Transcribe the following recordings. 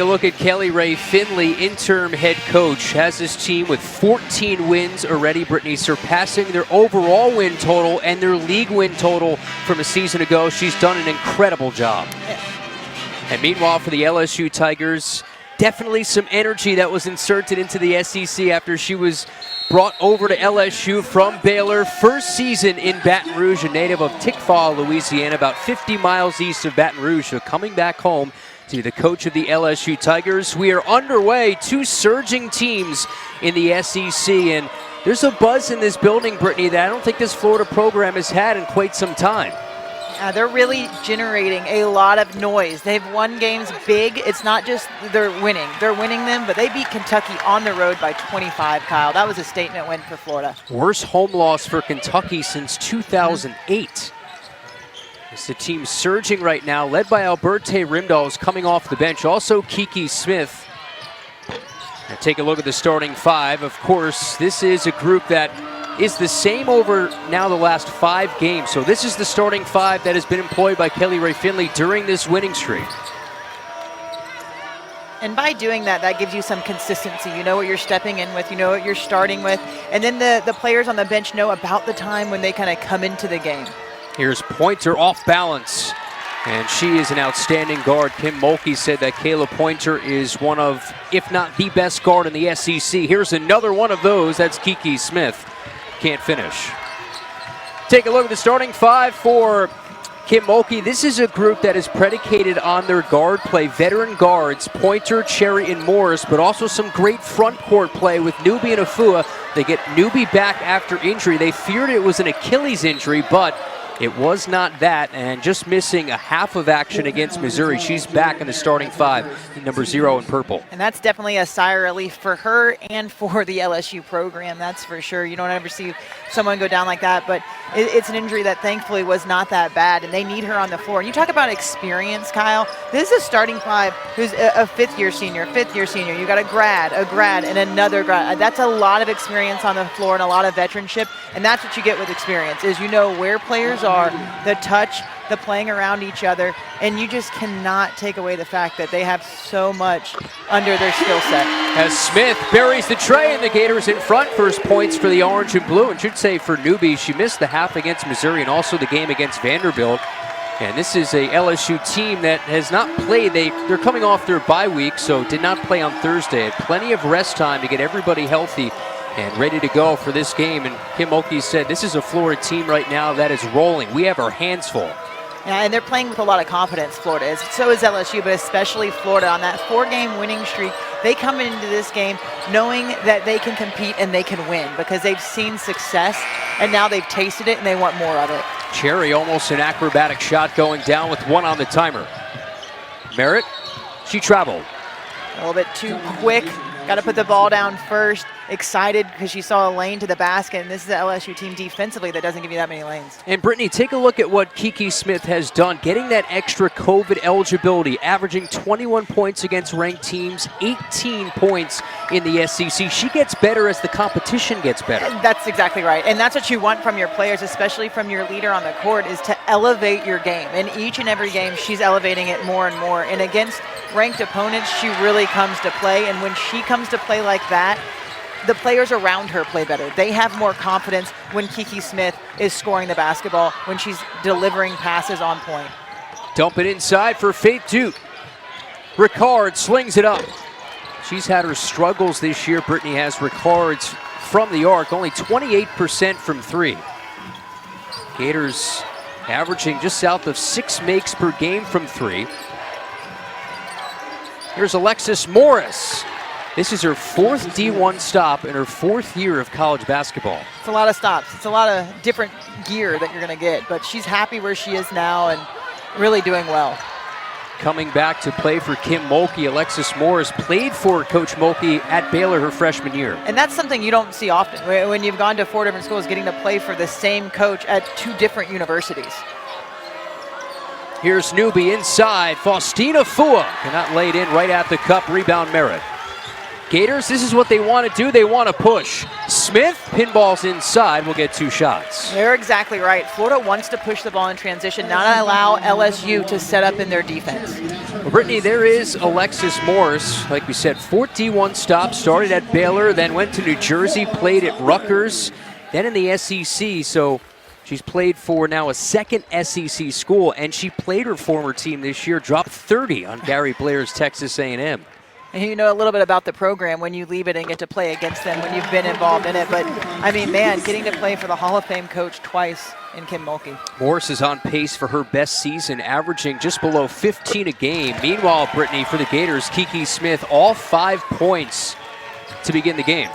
A look at Kelly Rae Finley, interim head coach, has this team with 14 wins already, Brittany, surpassing their overall win total and their league win total from a season ago. She's done an incredible job. And meanwhile, for the LSU Tigers, definitely some energy that was inserted into the SEC after she was brought over to LSU from Baylor. First season in Baton Rouge, a native of Tickfaw, Louisiana, about 50 miles east of Baton Rouge. So coming back home to be the coach of the LSU Tigers. We are underway, two surging teams in the SEC, and there's a buzz in this building, Brittany, that I don't think this Florida program has had in quite some time. They're really generating a lot of noise. They've won games big. It's not just they're winning them, but they beat Kentucky on the road by 25, Kyle. That was a statement win for Florida. Worst home loss for Kentucky since 2008. It's the team surging right now, led by Alberta Rimdahl, who's coming off the bench. Also Kiki Smith. Now take a look at the starting five. Of course, this is a group that is the same over now the last 5 games. So this is the starting five that has been employed by Kelly Rae Finley during this winning streak. And by doing that, that gives you some consistency. You know what you're stepping in with, you know what you're starting with, and then the players on the bench know about the time when they kind of come into the game. Here's Pointer off balance, and she is an outstanding guard. Kim Mulkey said that Kayla Pointer is one of, if not the best guard in the SEC. Here's another one of those. That's Kiki Smith. Can't finish. Take a look at the starting five for Kim Mulkey. This is a group that is predicated on their guard play. Veteran guards, Pointer, Cherry, and Morris, but also some great front court play with Newbie and Afua. They get Newbie back after injury. They feared it was an Achilles injury, but it was not that, and just missing a half of action against Missouri. She's back in the starting five, number 0 in purple. And that's definitely a sigh of relief for her and for the LSU program, that's for sure. You don't ever see someone go down like that, but it's an injury that thankfully was not that bad, and they need her on the floor. And you talk about experience, Kyle. This is a starting five who's a fifth-year senior. You got a grad, and another grad. That's a lot of experience on the floor and a lot of veteranship, and that's what you get with experience, is you know where players are, the touch, the playing around each other, and you just cannot take away the fact that they have so much under their skill set. As Smith buries the tray and the Gators in front, first points for the orange and blue, and should say for Newbie, she missed the half against Missouri and also the game against Vanderbilt. And this is a LSU team that has not played. They're coming off their bye week, so did not play on Thursday. Had plenty of rest time to get everybody healthy and ready to go for this game. And Kim Mulkey said this is a Florida team right now that is rolling. We have our hands full. Yeah, and they're playing with a lot of confidence, Florida is. So is LSU, but especially Florida. On that 4-game winning streak, they come into this game knowing that they can compete and they can win because they've seen success, and now they've tasted it and they want more of it. Cherry, almost an acrobatic shot going down with 1 on the timer. Merritt, she traveled. A little bit too quick. Got to put the ball down first. Excited because she saw a lane to the basket, and this is the LSU team defensively that doesn't give you that many lanes. And Brittany, take a look at what Kiki Smith has done, getting that extra COVID eligibility, averaging 21 points against ranked teams, 18 points in the SEC. She gets better as the competition gets better. That's exactly right, and that's what you want from your players, especially from your leader on the court, is to elevate your game. And each and every game, she's elevating it more and more. And against ranked opponents, she really comes to play, and when she comes to play like that, the players around her play better. They have more confidence when Kiki Smith is scoring the basketball, when she's delivering passes on point. Dump it inside for Faith Duke. Ricard slings it up. She's had her struggles this year. Brittany has Ricard's from the arc, only 28% from 3. Gators averaging just south of 6 makes per game from 3. Here's Alexis Morris. This is her 4th D1 stop in her 4th year of college basketball. It's a lot of stops. It's a lot of different gear that you're going to get, but she's happy where she is now and really doing well. Coming back to play for Kim Mulkey, Alexis Morris played for Coach Mulkey at Baylor her freshman year. And that's something you don't see often, when you've gone to 4 different schools, getting to play for the same coach at 2 different universities. Here's Newbie inside. Faustina Fua cannot lay it in right at the cup. Rebound Merritt. Gators, this is what they want to do. They want to push. Smith, pinballs inside, will get 2 shots. You're exactly right. Florida wants to push the ball in transition, not allow LSU to set up in their defense. Well, Brittany, there is Alexis Morris. Like we said, 41 stops, started at Baylor, then went to New Jersey, played at Rutgers, then in the SEC. So she's played for now a second SEC school, and she played her former team this year, dropped 30 on Gary Blair's Texas A&M. And you know a little bit about the program when you leave it and get to play against them when you've been involved in it. But, I mean, man, getting to play for the Hall of Fame coach twice in Kim Mulkey. Morris is on pace for her best season, averaging just below 15 a game. Meanwhile, Brittany, for the Gators, Kiki Smith, all 5 points to begin the game.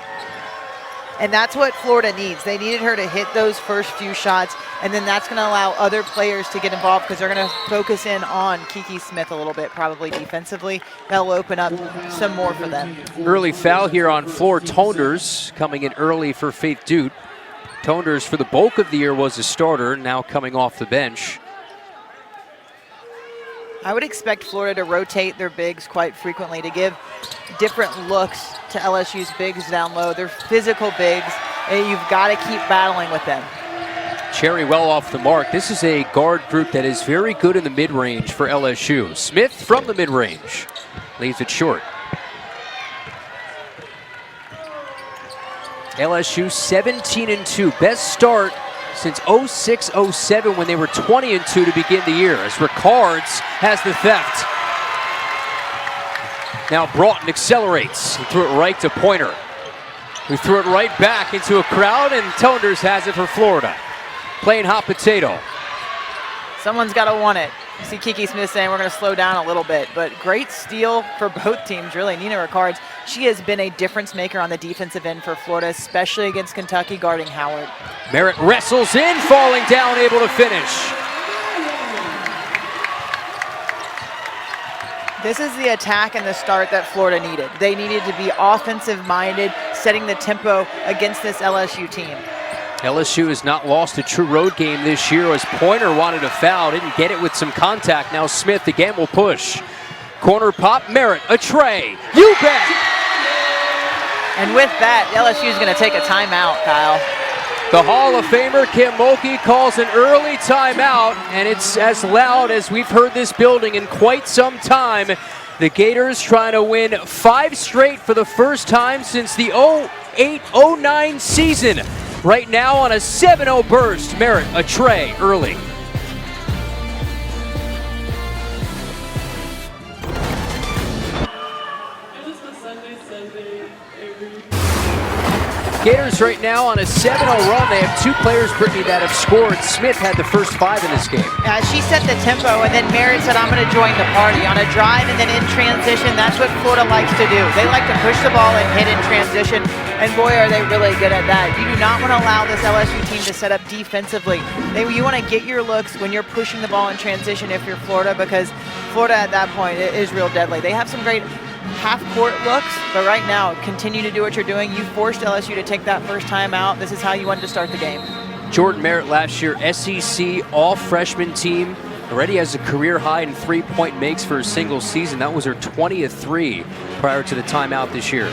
And that's what Florida needs. They needed her to hit those first few shots, and then that's going to allow other players to get involved because they're going to focus in on Kiki Smith a little bit, probably defensively. That'll open up some more for them. Early foul here on Floor Tonders, coming in early for Faith Dute. Tonders, for the bulk of the year, was a starter, now coming off the bench. I would expect Florida to rotate their bigs quite frequently to give different looks to LSU's bigs down low. They're physical bigs, and you've got to keep battling with them. Cherry well off the mark. This is a guard group that is very good in the mid-range for LSU. Smith from the mid-range leaves it short. LSU 17-2, best start since 06-07 when they were 20-2 to begin the year, as Ricards has the theft. Now Broughton accelerates and threw it right to Pointer, who threw it right back into a crowd, and Tonders has it for Florida. Playing hot potato. Someone's got to want it. You see Kiki Smith saying we're going to slow down a little bit, but great steal for both teams, really. Nina Ricards, she has been a difference maker on the defensive end for Florida, especially against Kentucky guarding Howard. Merritt wrestles in, falling down, able to finish. This is the attack and the start that Florida needed. They needed to be offensive-minded, setting the tempo against this LSU team. LSU has not lost a true road game this year, as Pointer wanted a foul, didn't get it with some contact. Now Smith again will push. Corner pop, Merritt, a tray, you bet! And with that, LSU is going to take a timeout, Kyle. The Hall of Famer Kim Mulkey calls an early timeout, and it's as loud as we've heard this building in quite some time. The Gators trying to win 5 straight for the first time since the 08-09 season. Right now on a 7-0 burst, Merritt, a tray early. Gators right now on a 7-0 run. They have 2 players, Brittany, that have scored. Smith had the first 5 in this game. She set the tempo, and then Merritt said, I'm going to join the party. On a drive and then in transition, that's what Florida likes to do. They like to push the ball and hit in transition, and boy, are they really good at that. You do not want to allow this LSU team to set up defensively. You want to get your looks when you're pushing the ball in transition if you're Florida, because Florida at that point is real deadly. They have some great half-court looks, but right now, continue to do what you're doing. You forced LSU to take that first time out. This is how you wanted to start the game. Jordan Merritt last year, SEC all-freshman team, already has a career high in 3-point makes for a single season. That was her 20th 3 prior to the timeout this year.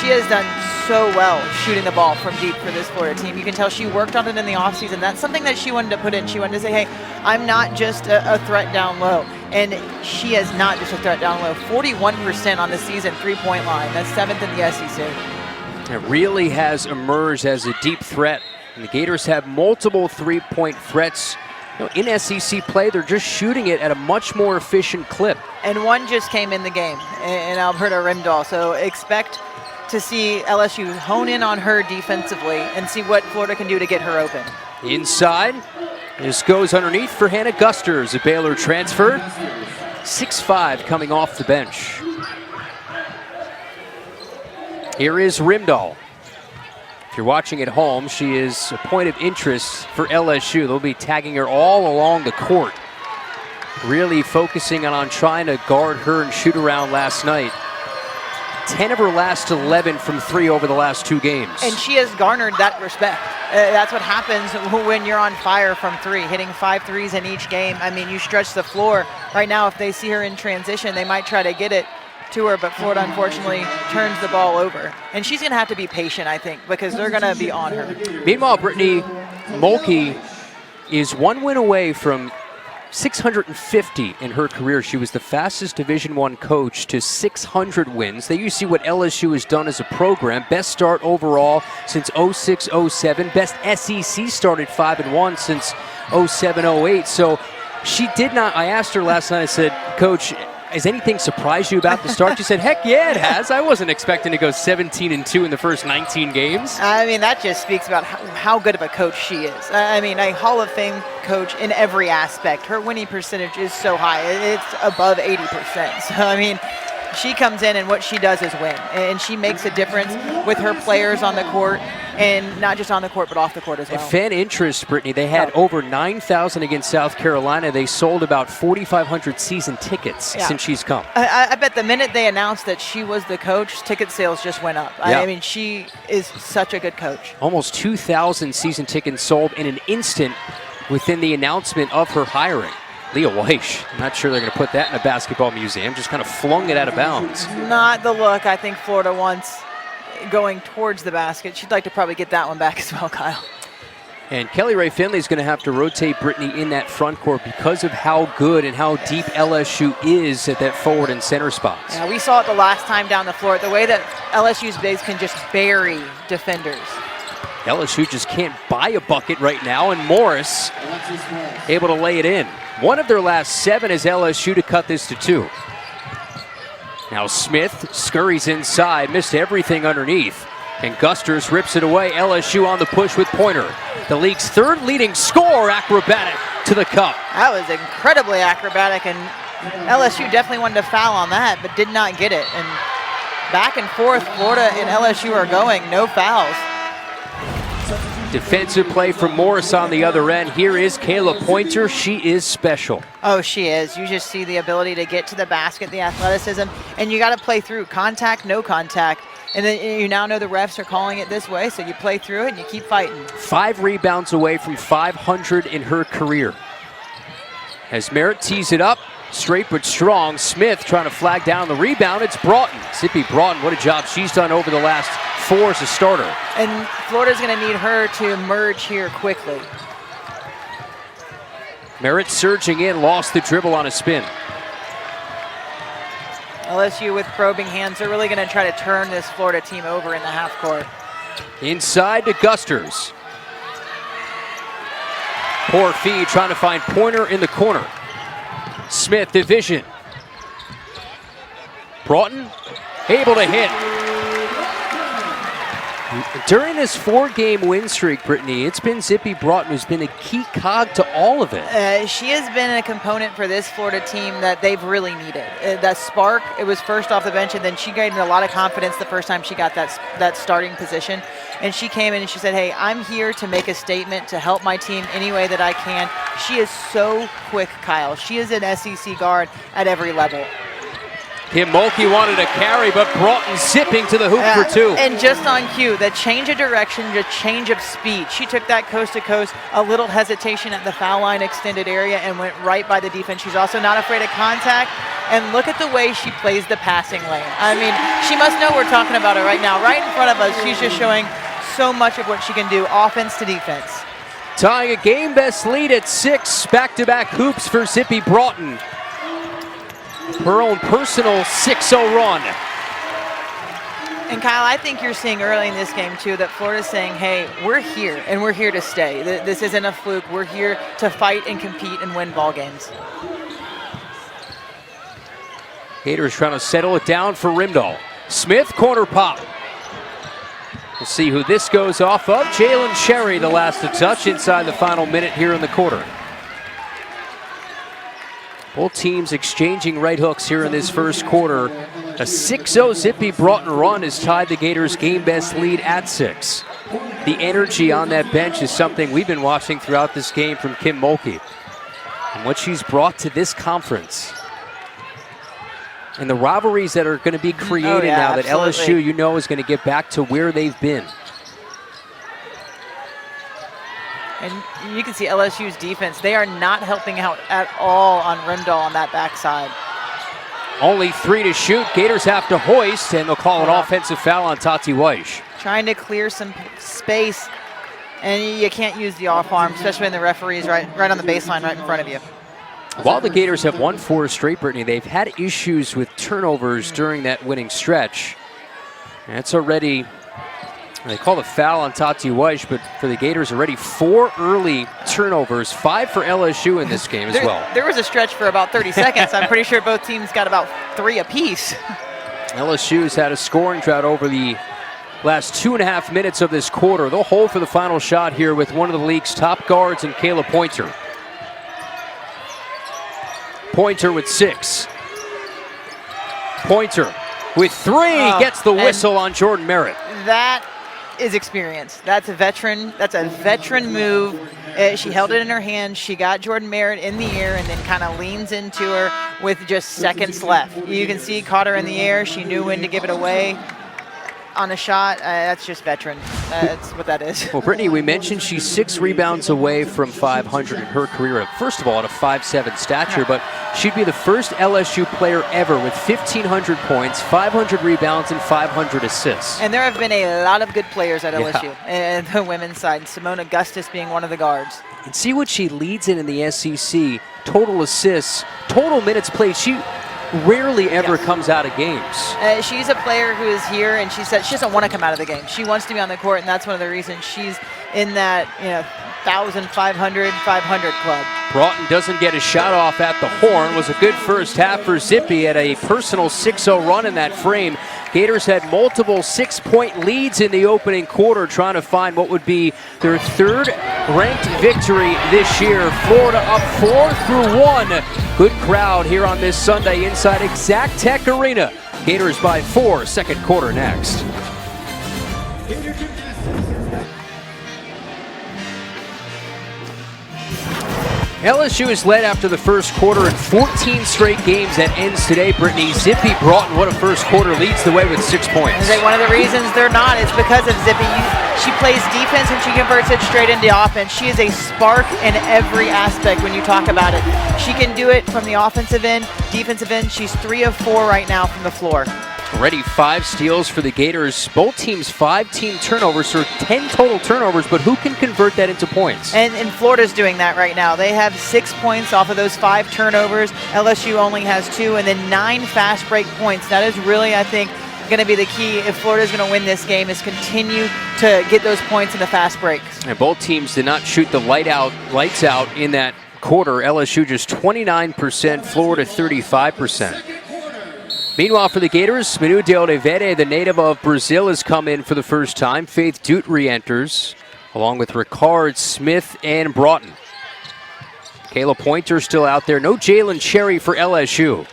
She has done so well shooting the ball from deep for this Florida team. You can tell she worked on it in the offseason. That's something that she wanted to put in. She wanted to say, hey, I'm not just a threat down low. And she is not just a threat down low. 41% on the season 3-point line. That's 7th in the SEC. It really has emerged as a deep threat. And the Gators have multiple 3-point threats. In SEC play, they're just shooting it at a much more efficient clip. And one just came in the game, in Alberta Rimdahl. So expect to see LSU hone in on her defensively and see what Florida can do to get her open. Inside, this goes underneath for Hannah Gusters, a Baylor transfer. 6'5", coming off the bench. Here is Rimdahl. If you're watching at home, she is a point of interest for LSU. They'll be tagging her all along the court. Really focusing on trying to guard her and shoot around last night. 10 of her last 11 from 3 over the last 2 games. And she has garnered that respect. That's what happens when you're on fire from 3, hitting 5 threes in each game. I mean, you stretch the floor. Right now, if they see her in transition, they might try to get it to her, but Florida unfortunately turns the ball over. And she's going to have to be patient, I think, because they're going to be on her. Meanwhile, Brittany Mulkey is 1 win away from 650 in her career. She was the fastest Division I coach to 600 wins. They used to see what LSU has done as a program. Best start overall since 06-07. Best SEC start at 5-1 since 07-08. So she did not, I asked her last night, I said, Coach, has anything surprised you about the start? She said, heck yeah, it has. I wasn't expecting to go 17-2 in the first 19 games. I mean, that just speaks about how good of a coach she is. I mean, a Hall of Fame coach in every aspect. Her winning percentage is so high. It's above 80%. So, I mean, she comes in and what she does is win. And she makes a difference with her players on the court, and not just on the court, but off the court as well. And fan interest, Brittany, they had over 9,000 against South Carolina. They sold about 4,500 season tickets since she's come. I bet the minute they announced that she was the coach, ticket sales just went up. Yeah. I mean, she is such a good coach. Almost 2,000 season tickets sold in an instant within the announcement of her hiring. Leah Weish, I'm not sure they're going to put that in a basketball museum, just kind of flung it out of bounds. Not the look I think Florida wants going towards the basket. She'd like to probably get that one back as well, Kyle. And Kelly Rae Finley is going to have to rotate Brittany in that front court because of how good and how deep LSU is at that forward and center spots. Yeah, we saw it the last time down the floor, the way that LSU's bigs can just bury defenders. LSU just can't buy a bucket right now, and Morris able to lay it in. One of their last 7 is LSU to cut this to 2. Now Smith scurries inside, missed everything underneath, and Gusters rips it away. LSU on the push with Pointer. The league's 3rd leading scorer, acrobatic to the cup. That was incredibly acrobatic, and LSU definitely wanted to foul on that, but did not get it. And back and forth, Florida and LSU are going, no fouls. Defensive play from Morris on the other end. Here is Kayla Pointer. She is special. Oh, she is. You just see the ability to get to the basket, the athleticism, and you got to play through contact, no contact. And then you now know the refs are calling it this way, so you play through it and you keep fighting. 5 rebounds away from 500 in her career. As Merritt tees it up, straight but strong. Smith trying to flag down the rebound. It's Broughton. Zippy Broughton, what a job she's done over the last 4 as a starter. And Florida's going to need her to merge here quickly. Merritt surging in, lost the dribble on a spin. LSU with probing hands. They're really going to try to turn this Florida team over in the half court. Inside to Gusters. Poor feed, trying to find Pointer in the corner. Smith, division. Broughton, able to hit. During this 4-game win streak, Brittany, it's been Zippy Broughton who's been a key cog to all of it. She has been a component for this Florida team that they've really needed. That spark, it was first off the bench, and then she gained a lot of confidence the first time she got that starting position. And she came in and she said, hey, I'm here to make a statement to help my team any way that I can. She is so quick, Kyle. She is an SEC guard at every level. Kim Mulkey wanted a carry, but Broughton zipping to the hoop for 2. And just on cue, the change of direction, the change of speed. She took that coast to coast, a little hesitation at the foul line extended area, and went right by the defense. She's also not afraid of contact. And look at the way she plays the passing lane. I mean, she must know we're talking about her right now. Right in front of us, she's just showing so much of what she can do, offense to defense. Tying a game-best lead at 6, back-to-back hoops for Zippy Broughton. Her own personal 6-0 run. And Kyle, I think you're seeing early in this game too that Florida's saying, hey, we're here and we're here to stay. This isn't a fluke. We're here to fight and compete and win ball games. Gators trying to settle it down for Rimdahl. Smith, corner pop. We'll see who this goes off of. Jalen Cherry, the last to touch inside the final minute here in the quarter. Both teams exchanging right hooks here in this first quarter. A 6-0 Zippy Broughton run has tied the Gators' game-best lead at 6. The energy on that bench is something we've been watching throughout this game from Kim Mulkey. And what she's brought to this conference. And the rivalries that are going to be created now that LSU, you know, is going to get back to where they've been. And you can see LSU's defense, they are not helping out at all on Rimdahl on that backside. Only 3 to shoot. Gators have to hoist, and they'll call an offensive foul on Tati Weish. Trying to clear some space, and you can't use the off arm, especially when the referee's right on the baseline right in front of you. While the Gators have won 4 straight, Brittany, they've had issues with turnovers during that winning stretch. And it's already, they call the foul on Tati Weish, but for the Gators already 4 early turnovers, 5 for LSU in this game as well. There was a stretch for about 30 seconds. I'm pretty sure both teams got about 3 apiece. LSU's had a scoring drought over the last 2.5 minutes of this quarter. They'll hold for the final shot here with one of the league's top guards in Kayla Pointer. Pointer with 6. Pointer with 3, gets the whistle on Jordan Merritt. That is experience. That's a veteran move. She held it in her hand. She got Jordan Merritt in the air and then kind of leans into her with just seconds left. You can see, caught her in the air. She knew when to give it away on a shot. That's just veteran. That's what that is. Well, Brittany, we mentioned she's 6 rebounds away from 500 in her career. First of all, at a 5'7" stature, but she'd be the first LSU player ever with 1,500 points, 500 rebounds, and 500 assists. And there have been a lot of good players at LSU, and the women's side. Simone Augustus being one of the guards. And see what she leads in the SEC. Total assists, total minutes played. She rarely ever comes out of games. She's a player who is here, and she said she doesn't want to come out of the game. She wants to be on the court, and that's one of the reasons she's in that 1,500, 500 club. Broughton doesn't get a shot off at the horn. Was a good first half for Zippy at a personal 6-0 run in that frame. Gators had multiple 6-point leads in the opening quarter, trying to find what would be their 3rd ranked victory this year. Florida up 4-1. Good crowd here on this Sunday inside Exact Tech Arena. Gators by 4, second quarter next. LSU is led after the first quarter in 14 straight games that ends today. Brittany, Zippy Broughton, what a first quarter, leads the way with 6 points. One of the reasons they're not is because of Zippy. She plays defense and she converts it straight into offense. She is a spark in every aspect when you talk about it. She can do it from the offensive end, defensive end. She's 3 of 4 right now from the floor. Already 5 steals for the Gators. Both teams 5 team turnovers, so 10 total turnovers, but who can convert that into points? And Florida's doing that right now. They have 6 points off of those 5 turnovers. LSU only has 2, and then 9 fast break points. That is really, I think, going to be the key if Florida's going to win this game, is continue to get those points in the fast breaks. And both teams did not shoot the lights out in that quarter. LSU just 29%, Florida 35%. Meanwhile, for the Gators, Manu de Oliveira, the native of Brazil, has come in for the first time. Faith Dute re-enters, along with Ricard, Smith, and Broughton. Kayla Pointer still out there. No Jalen Cherry for LSU.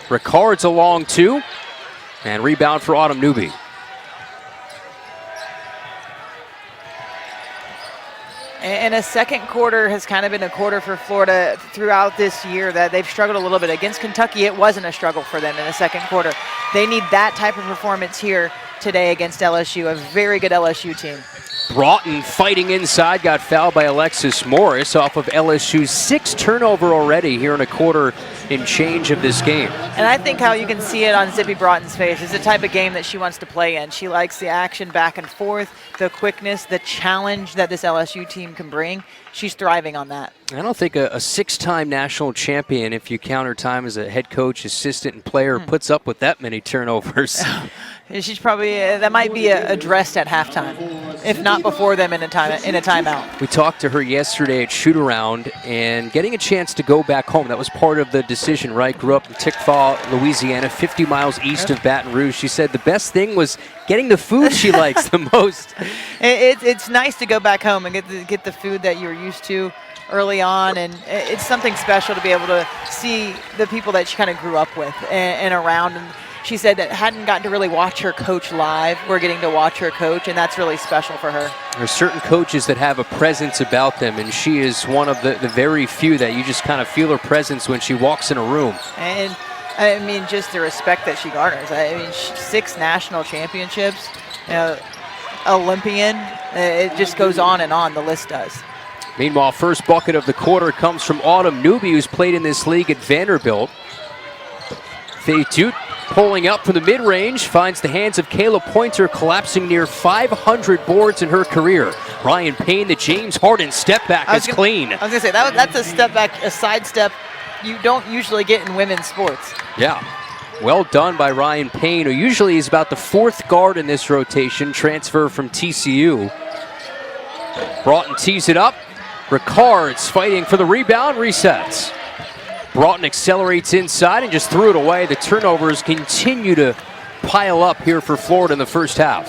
Ricard's along too. And rebound for Autumn Newby. And a second quarter has kind of been a quarter for Florida throughout this year that they've struggled a little bit. Against Kentucky, it wasn't a struggle for them in the second quarter. They need that type of performance here today against LSU, a very good LSU team. Broughton fighting inside, got fouled by Alexis Morris off of LSU's 6th turnover already here in a quarter and change of this game. And I think how you can see it on Zippy Broughton's face is the type of game that she wants to play in. She likes the action back and forth, the quickness, the challenge that this LSU team can bring. She's thriving on that. I don't think a 6-time national champion, if you count her time as a head coach, assistant, and player, puts up with that many turnovers. She's probably, that might be addressed at halftime, if not before them in a timeout. We talked to her yesterday at shoot-around, and getting a chance to go back home, that was part of the decision, right? Grew up in Tickfaw, Louisiana, 50 miles east of Baton Rouge. She said the best thing was getting the food she likes the most. It's nice to go back home and get the food that you're used to early on, and it's something special to be able to see the people that she kind of grew up with and around. And she said that hadn't gotten to really watch her coach live. We're getting to watch her coach, and that's really special for her. There's certain coaches that have a presence about them, and she is one of the very few that you just kind of feel her presence when she walks in a room. And I mean, just the respect that she garners. I mean, 6 national championships, Olympian. It just goes on and on, the list does. Meanwhile, first bucket of the quarter comes from Autumn Newby, who's played in this league at Vanderbilt. Faye Dute pulling up from the mid-range, finds the hands of Kayla Pointer, collapsing near 500 boards in her career. Ryan Payne, the James Harden step back is clean. I was going to say, that's a step back, a side step you don't usually get in women's sports. Yeah. Well done by Ryan Payne, who usually is about the 4th guard in this rotation, transfer from TCU. Broughton tees it up. Ricards fighting for the rebound, resets. Broughton accelerates inside and just threw it away. The turnovers continue to pile up here for Florida in the first half.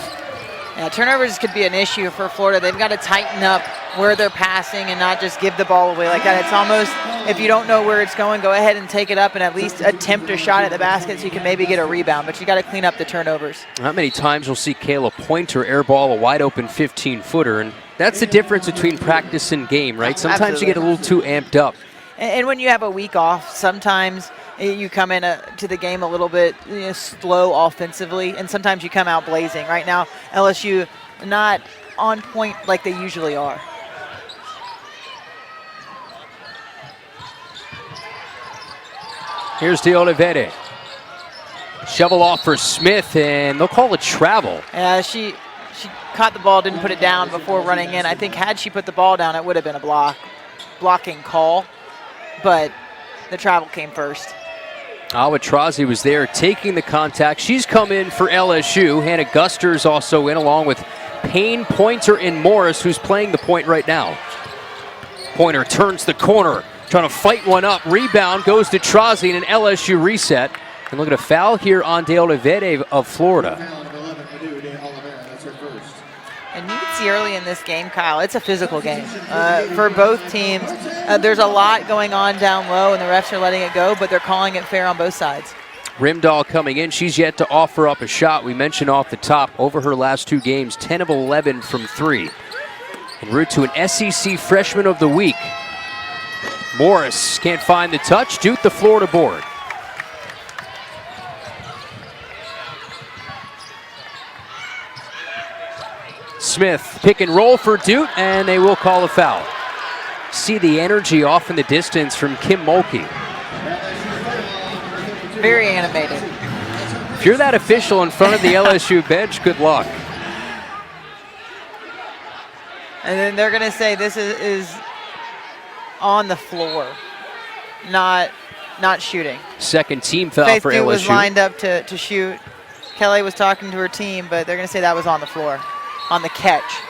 Yeah, turnovers could be an issue for Florida. They've got to tighten up where they're passing and not just give the ball away like that. It's almost, if you don't know where it's going, go ahead and take it up and at least attempt a shot at the basket so you can maybe get a rebound. But you got to clean up the turnovers. Not many times you'll see Kayla Pointer airball a wide open 15-footer, and that's the difference between practice and game, right? Sometimes you get a little too amped up. And when you have a week off, sometimes you come in to the game a little bit slow offensively, and sometimes you come out blazing. Right now, LSU not on point like they usually are. Here's De Oliveira. Shovel off for Smith, and they'll call it travel. Yeah, she caught the ball, didn't put it down before running in. I think had she put the ball down, it would have been a blocking call. But the travel came first. Awatrazi was there taking the contact. She's come in for LSU. Hannah Guster's also in, along with Payne, Pointer, and Morris, who's playing the point right now. Pointer turns the corner, trying to fight one up. Rebound goes to Trazi and an LSU reset. And look at a foul here on De Oliveira of Florida. And you can see early in this game, Kyle, it's a physical game for both teams. There's a lot going on down low, and the refs are letting it go, but they're calling it fair on both sides. Rimdahl coming in. She's yet to offer up a shot. We mentioned off the top, over her last 2 games, 10 of 11 from 3. En route to an SEC Freshman of the Week. Morris can't find the touch. Dute the Florida board. Smith, pick and roll for Dute, and they will call a foul. See the energy off in the distance from Kim Mulkey. Very animated. If you're that official in front of the LSU bench, good luck. And then they're going to say this is on the floor, not shooting. Second team foul Faith for Dute LSU. was lined up to shoot. Kelly was talking to her team, but they're going to say that was on the floor, on the catch.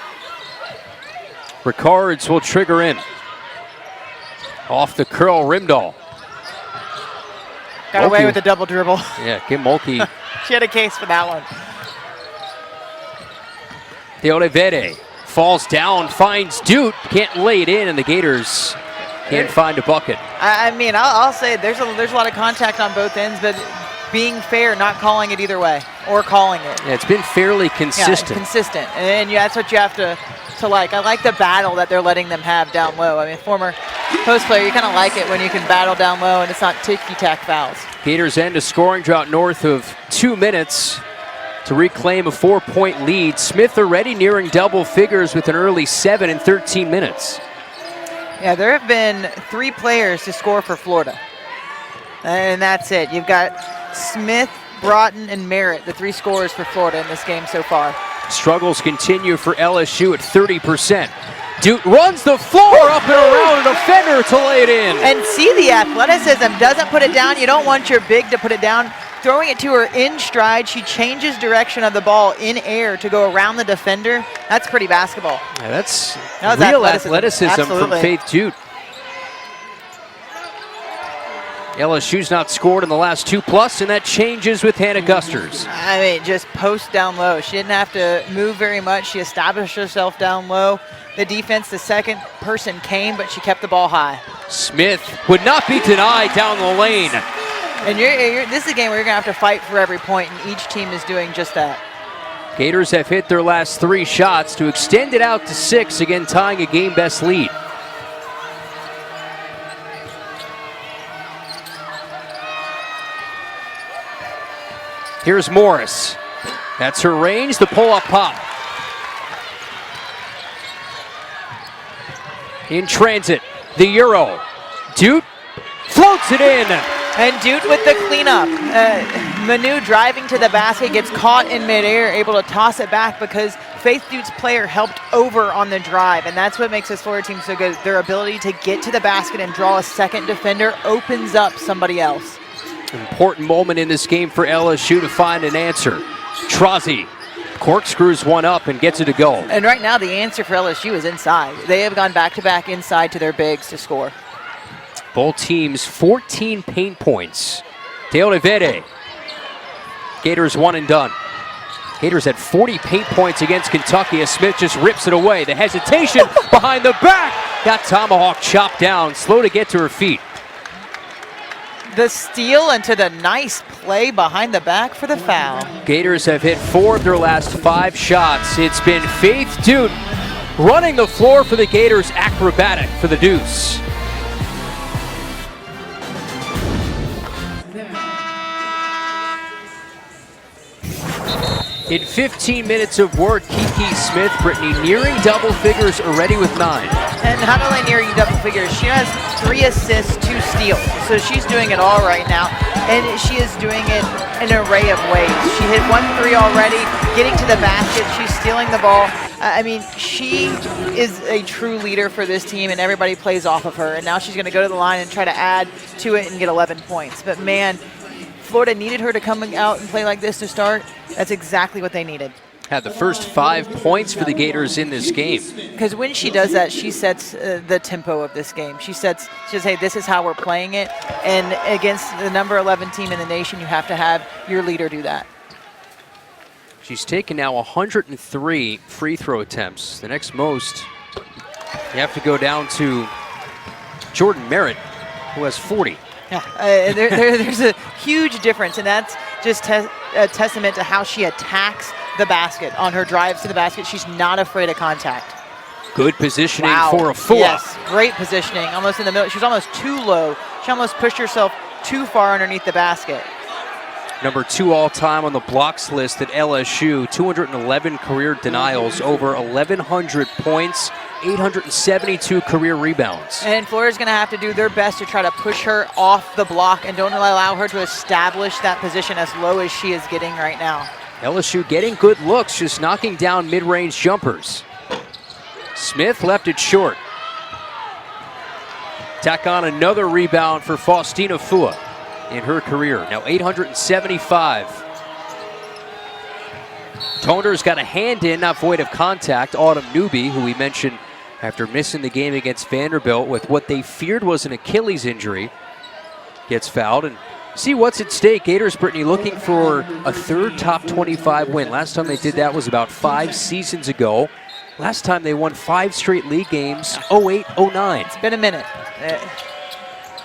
Ricards will trigger in. Off the curl, Rimdahl. Got away with a double dribble. Yeah, Kim Mulkey. She had a case for that one. De Oliveira falls down, finds Dute, can't lay it in, and the Gators can't find a bucket. I mean, I'll say there's a lot of contact on both ends, but being fair, not calling it either way, or calling it. Yeah, it's been fairly consistent. Yeah, consistent, and that's what you have to like. I like the battle that they're letting them have down low. I mean, former post player, you kind of like it when you can battle down low and it's not ticky-tack fouls. Gators end a scoring drought north of 2 minutes to reclaim a 4-point lead. Smith already nearing double figures with an early 7 in 13 minutes. Yeah, there have been 3 players to score for Florida, and that's it. You've got Smith, Broughton, and Merritt, the 3 scorers for Florida in this game so far. Struggles continue for LSU at 30%. Dute runs the floor up and around a defender to lay it in. And see the athleticism, doesn't put it down. You don't want your big to put it down. Throwing it to her in stride, she changes direction of the ball in air to go around the defender. That's pretty basketball. Yeah, that's that real athleticism from Faith Dute. LSU's not scored in the last 2+, and that changes with Hannah Gusters. I mean, just post down low. She didn't have to move very much. She established herself down low. The defense, the second person came, but she kept the ball high. Smith would not be denied down the lane. And this is a game where you're going to have to fight for every point, and each team is doing just that. Gators have hit their last 3 shots to extend it out to 6, again tying a game-best lead. Here's Morris. That's her range, the pull-up pop. In transit, the Euro. Dute floats it in. And Dude with the cleanup. Manu driving to the basket, gets caught in midair, able to toss it back because Faith Dude's player helped over on the drive, and that's what makes this Florida team so good. Their ability to get to the basket and draw a second defender opens up somebody else. An important moment in this game for LSU to find an answer. Trozzi corkscrews one up and gets it to go. And right now the answer for LSU is inside. They have gone back-to-back inside to their bigs to score. Both teams 14 paint points. De Oliveira. Gators one and done. Gators had 40 paint points against Kentucky as Smith just rips it away. The hesitation behind the back. Got Tomahawk chopped down, slow to get to her feet. The steal into the nice play behind the back for the foul. Gators have hit 4 of their last 5 shots. It's been Faith Dude running the floor for the Gators, acrobatic for the deuce. In 15 minutes of work, Kiki Smith, Brittany nearing double figures already with 9. And not only nearing double figures, she has 3 assists, 2 steals. So she's doing it all right now, and she is doing it in an array of ways. She hit 1 3 already, getting to the basket, she's stealing the ball. I mean, she is a true leader for this team, and everybody plays off of her. And now she's going to go to the line and try to add to it and get 11 points. But man, Florida needed her to come out and play like this to start. That's exactly what they needed. Had the first 5 points for the Gators in this game. Because when she does that, she sets the tempo of this game. She says, hey, this is how we're playing it. And against the number 11 team in the nation, you have to have your leader do that. She's taken now 103 free throw attempts. The next most, you have to go down to Jordan Merritt, who has 40. Yeah, there's a huge difference, and that's just a testament to how she attacks the basket on her drives to the basket. She's not afraid of contact. Good positioning for Afua. Yes, great positioning, almost in the middle. She was almost too low. She almost pushed herself too far underneath the basket. Number 2 all-time on the blocks list at LSU, 211 career denials, over 1,100 points, 872 career rebounds. And Florida's going to have to do their best to try to push her off the block and don't allow her to establish that position as low as she is getting right now. LSU getting good looks, just knocking down mid-range jumpers. Smith left it short. Tack on another rebound for Faustina Fua in her career. Now 875. Toner's got a hand in, not void of contact. Autumn Newby, who we mentioned after missing the game against Vanderbilt with what they feared was an Achilles injury, gets fouled. And see what's at stake. Gators, Brittany, looking for a 3rd top 25 win. Last time they did that was about 5 seasons ago. Last time they won 5 straight league games, 08-09. It's been a minute.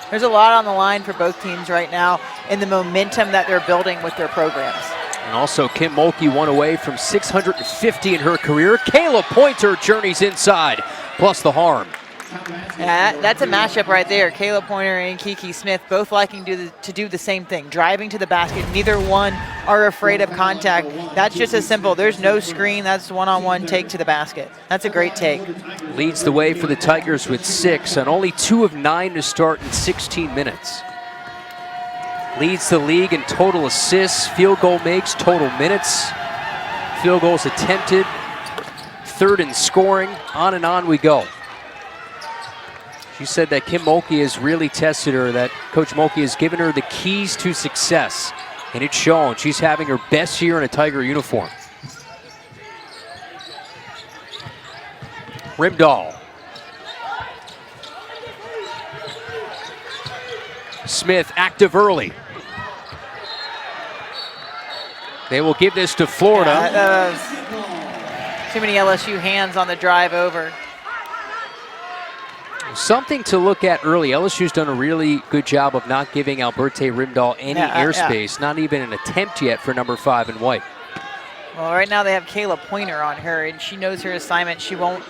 There's a lot on the line for both teams right now in the momentum that they're building with their programs. And also Kim Mulkey one away from 650 in her career. Kayla Pointer journeys inside, plus the harm. Yeah, that's a matchup right there. Kayla Pointer and Kiki Smith both liking to do the same thing, driving to the basket. Neither one are afraid of contact. That's just as simple. There's no screen. That's one-on-one take to the basket. That's a great take. Leads the way for the Tigers with 6 and only 2 of 9 to start in 16 minutes. Leads the league in total assists, field goal makes, total minutes, field goals attempted, 3rd in scoring, on and on we go. She said that Kim Mulkey has really tested her, that Coach Mulkey has given her the keys to success, and it's shown. She's having her best year in a Tiger uniform. Rimdahl. Smith active early. They will give this to Florida. Too many LSU hands on the drive over. Something to look at early. LSU's done a really good job of not giving Alberte Rimdahl any airspace, not even an attempt yet for number 5 in white. Well, right now they have Kayla Pointer on her, and she knows her assignment. She won't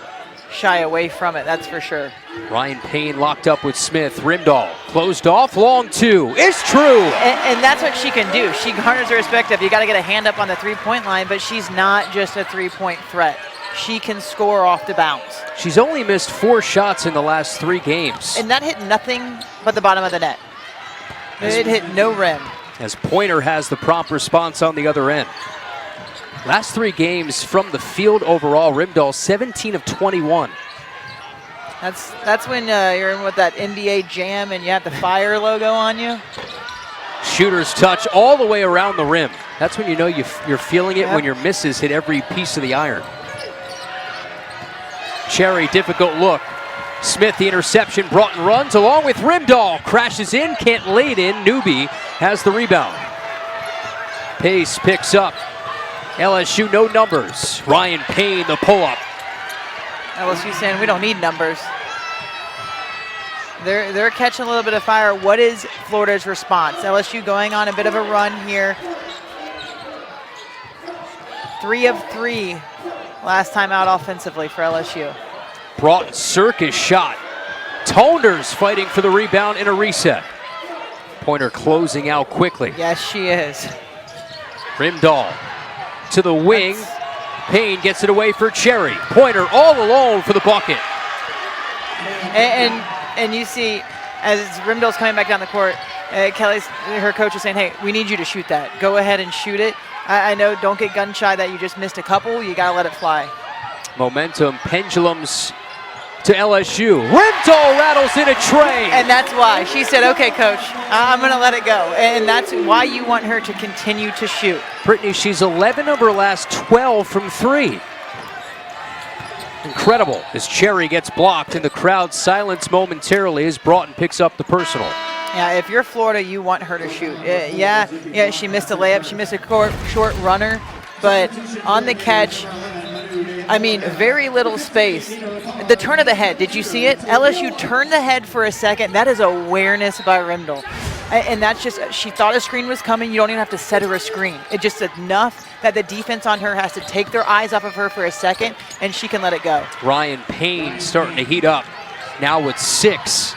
shy away from it, that's for sure. Ryan Payne locked up with Smith. Rimdahl closed off, long 2. It's true. And that's what she can do. She garners the respect of, you got to get a hand up on the three-point line, but she's not just a three-point threat. She can score off the bounce. She's only missed 4 shots in the last 3 games. And that hit nothing but the bottom of the net. It hit no rim. As Pointer has the prompt response on the other end. Last 3 games from the field overall, Rimdahl 17 of 21. That's when you're in with that NBA Jam and you have the fire logo on you. Shooter's touch all the way around the rim. That's when you know you're feeling it, when your misses hit every piece of the iron. Cherry, difficult look. Smith, the interception, brought and runs along with Rimdahl. Crashes in, can't lay it in. Newby has the rebound. Pace picks up. LSU, no numbers. Ryan Payne, the pull-up. LSU saying we don't need numbers. They're catching a little bit of fire. What is Florida's response? LSU going on a bit of a run here. 3 of 3 last time out offensively for LSU. Broughton circus shot. Toners fighting for the rebound in a reset. Pointer closing out quickly. Yes, she is. Rimdahl to the wing. Payne gets it away for Cherry. Pointer all alone for the bucket. And you see, as Rimdahl's coming back down the court, her coach is saying, hey, we need you to shoot that. Go ahead and shoot it. I know, don't get gun shy that you just missed a couple. You got to let it fly. Momentum pendulums to LSU. Rimdahl rattles in a tray. And that's why. She said, okay, coach, I'm going to let it go. And that's why you want her to continue to shoot. Brittany, she's 11 of her last 12 from 3. Incredible as Cherry gets blocked and the crowd silence momentarily as Broughton picks up the personal. Yeah, if you're Florida, you want her to shoot. Yeah, she missed a layup. She missed a short runner. But on the catch, I mean, very little space. The turn of the head, did you see it? LSU turned the head for a second. That is awareness by Rimdahl. And that's just, she thought a screen was coming. You don't even have to set her a screen. It's just enough that the defense on her has to take their eyes off of her for a second, and she can let it go. Ryan Payne starting to heat up. Now with 6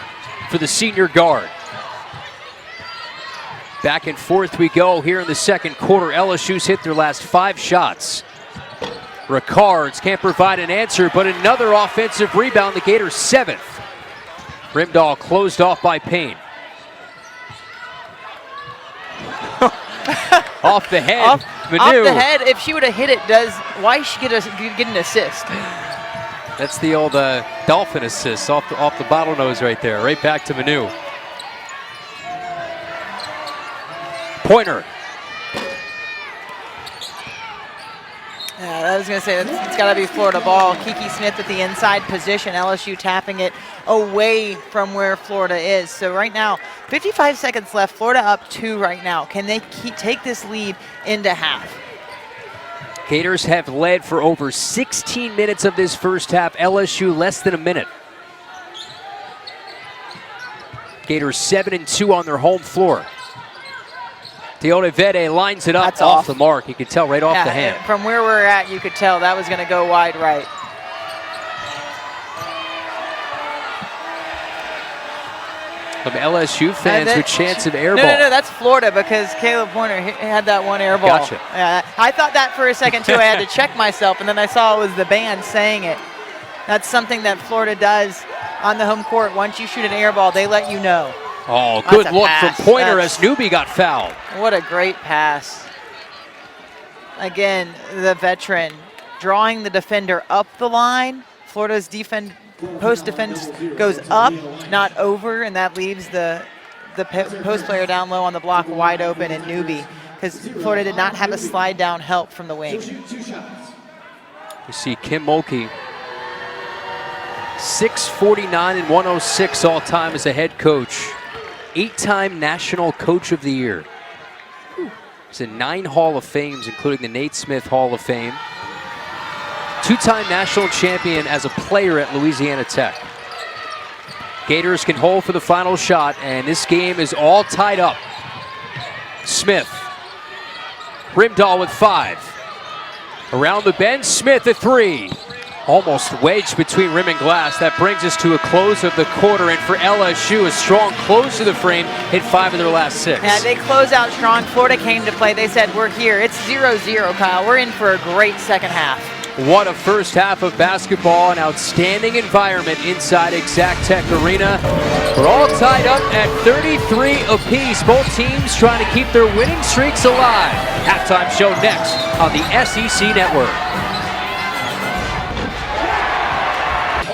for the senior guard. Back and forth we go here in the second quarter. LSU's hit their last 5 shots. Ricards can't provide an answer, but another offensive rebound. The Gators' 7th. Rimdahl closed off by Payne. Off the head. Off the head. If she would have hit it, why she get an assist? That's the old dolphin assist off the bottlenose right there. Right back to Manu. Pointer. I was going to say, it's got to be Florida ball. Kiki Smith at the inside position. LSU tapping it away from where Florida is. So right now, 55 seconds left. Florida up 2 right now. Can they take this lead into half? Gators have led for over 16 minutes of this first half. LSU less than a minute. Gators 7-2 on their home floor. Teodevede lines it up off the mark. You can tell right off the hand. From where we're at, you could tell that was going to go wide right. Some LSU fans with chance of air ball. No, that's Florida because Caleb Pointer had that one air ball. Gotcha. I thought that for a second too. I had to check myself, and then I saw it was the band saying it. That's something that Florida does on the home court. Once you shoot an air ball, they let you know. Oh, good look from Pointer as Newby got fouled. What a great pass. Again, the veteran drawing the defender up the line. Florida's post defense goes up, not over, and that leaves the post player down low on the block wide open and Newby because Florida did not have a slide down help from the wing. You see Kim Mulkey, 649 and 106 all time as a head coach. 8-time National Coach of the Year. He's in 9 Hall of Fames, including the Nate Smith Hall of Fame. 2-time national champion as a player at Louisiana Tech. Gators can hold for the final shot, and this game is all tied up. Smith. Rimdahl with 5. Around the bend, Smith at 3. Almost wedged between rim and glass. That brings us to a close of the quarter, and for LSU, a strong close to the frame, hit 5 of their last 6. Yeah, they close out strong. Florida came to play. They said, we're here. It's 0-0, Kyle. We're in for a great second half. What a first half of basketball, an outstanding environment inside Exact Tech Arena. We're all tied up at 33 apiece. Both teams trying to keep their winning streaks alive. Halftime show next on the SEC Network.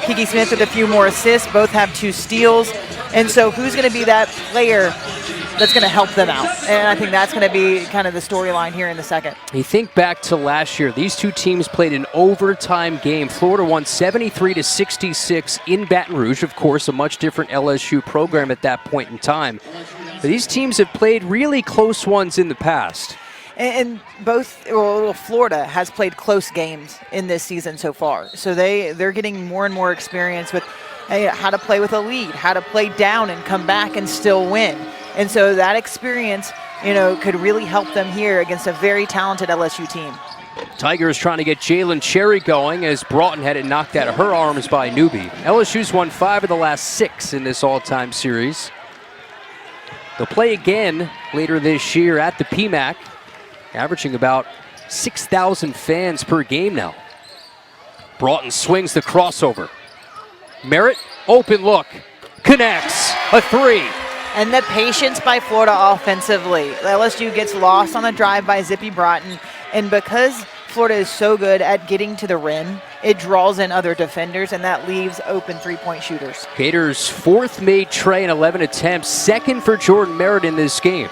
Kiki Smith with a few more assists. Both have 2 steals. And so who's going to be that player that's going to help them out? And I think that's going to be kind of the storyline here in the second. You think back to last year, these two teams played an overtime game. Florida won 73-66 in Baton Rouge. Of course, a much different LSU program at that point in time. But these teams have played really close ones in the past. And Florida has played close games in this season so far. So they're getting more and more experience with how to play with a lead, how to play down and come back and still win. And so that experience, could really help them here against a very talented LSU team. Tigers trying to get Jalen Cherry going as Broughton had it knocked out of her arms by Newby. LSU's won 5 of the last 6 in this all-time series. They'll play again later this year at the PMAC, averaging about 6,000 fans per game now. Broughton swings the crossover. Merritt, open look, connects, a 3. And the patience by Florida offensively. LSU gets lost on the drive by Zippy Broughton. And because Florida is so good at getting to the rim, it draws in other defenders, and that leaves open three-point shooters. Gators' 4th made tray in 11 attempts, 2nd for Jordan Merritt in this game.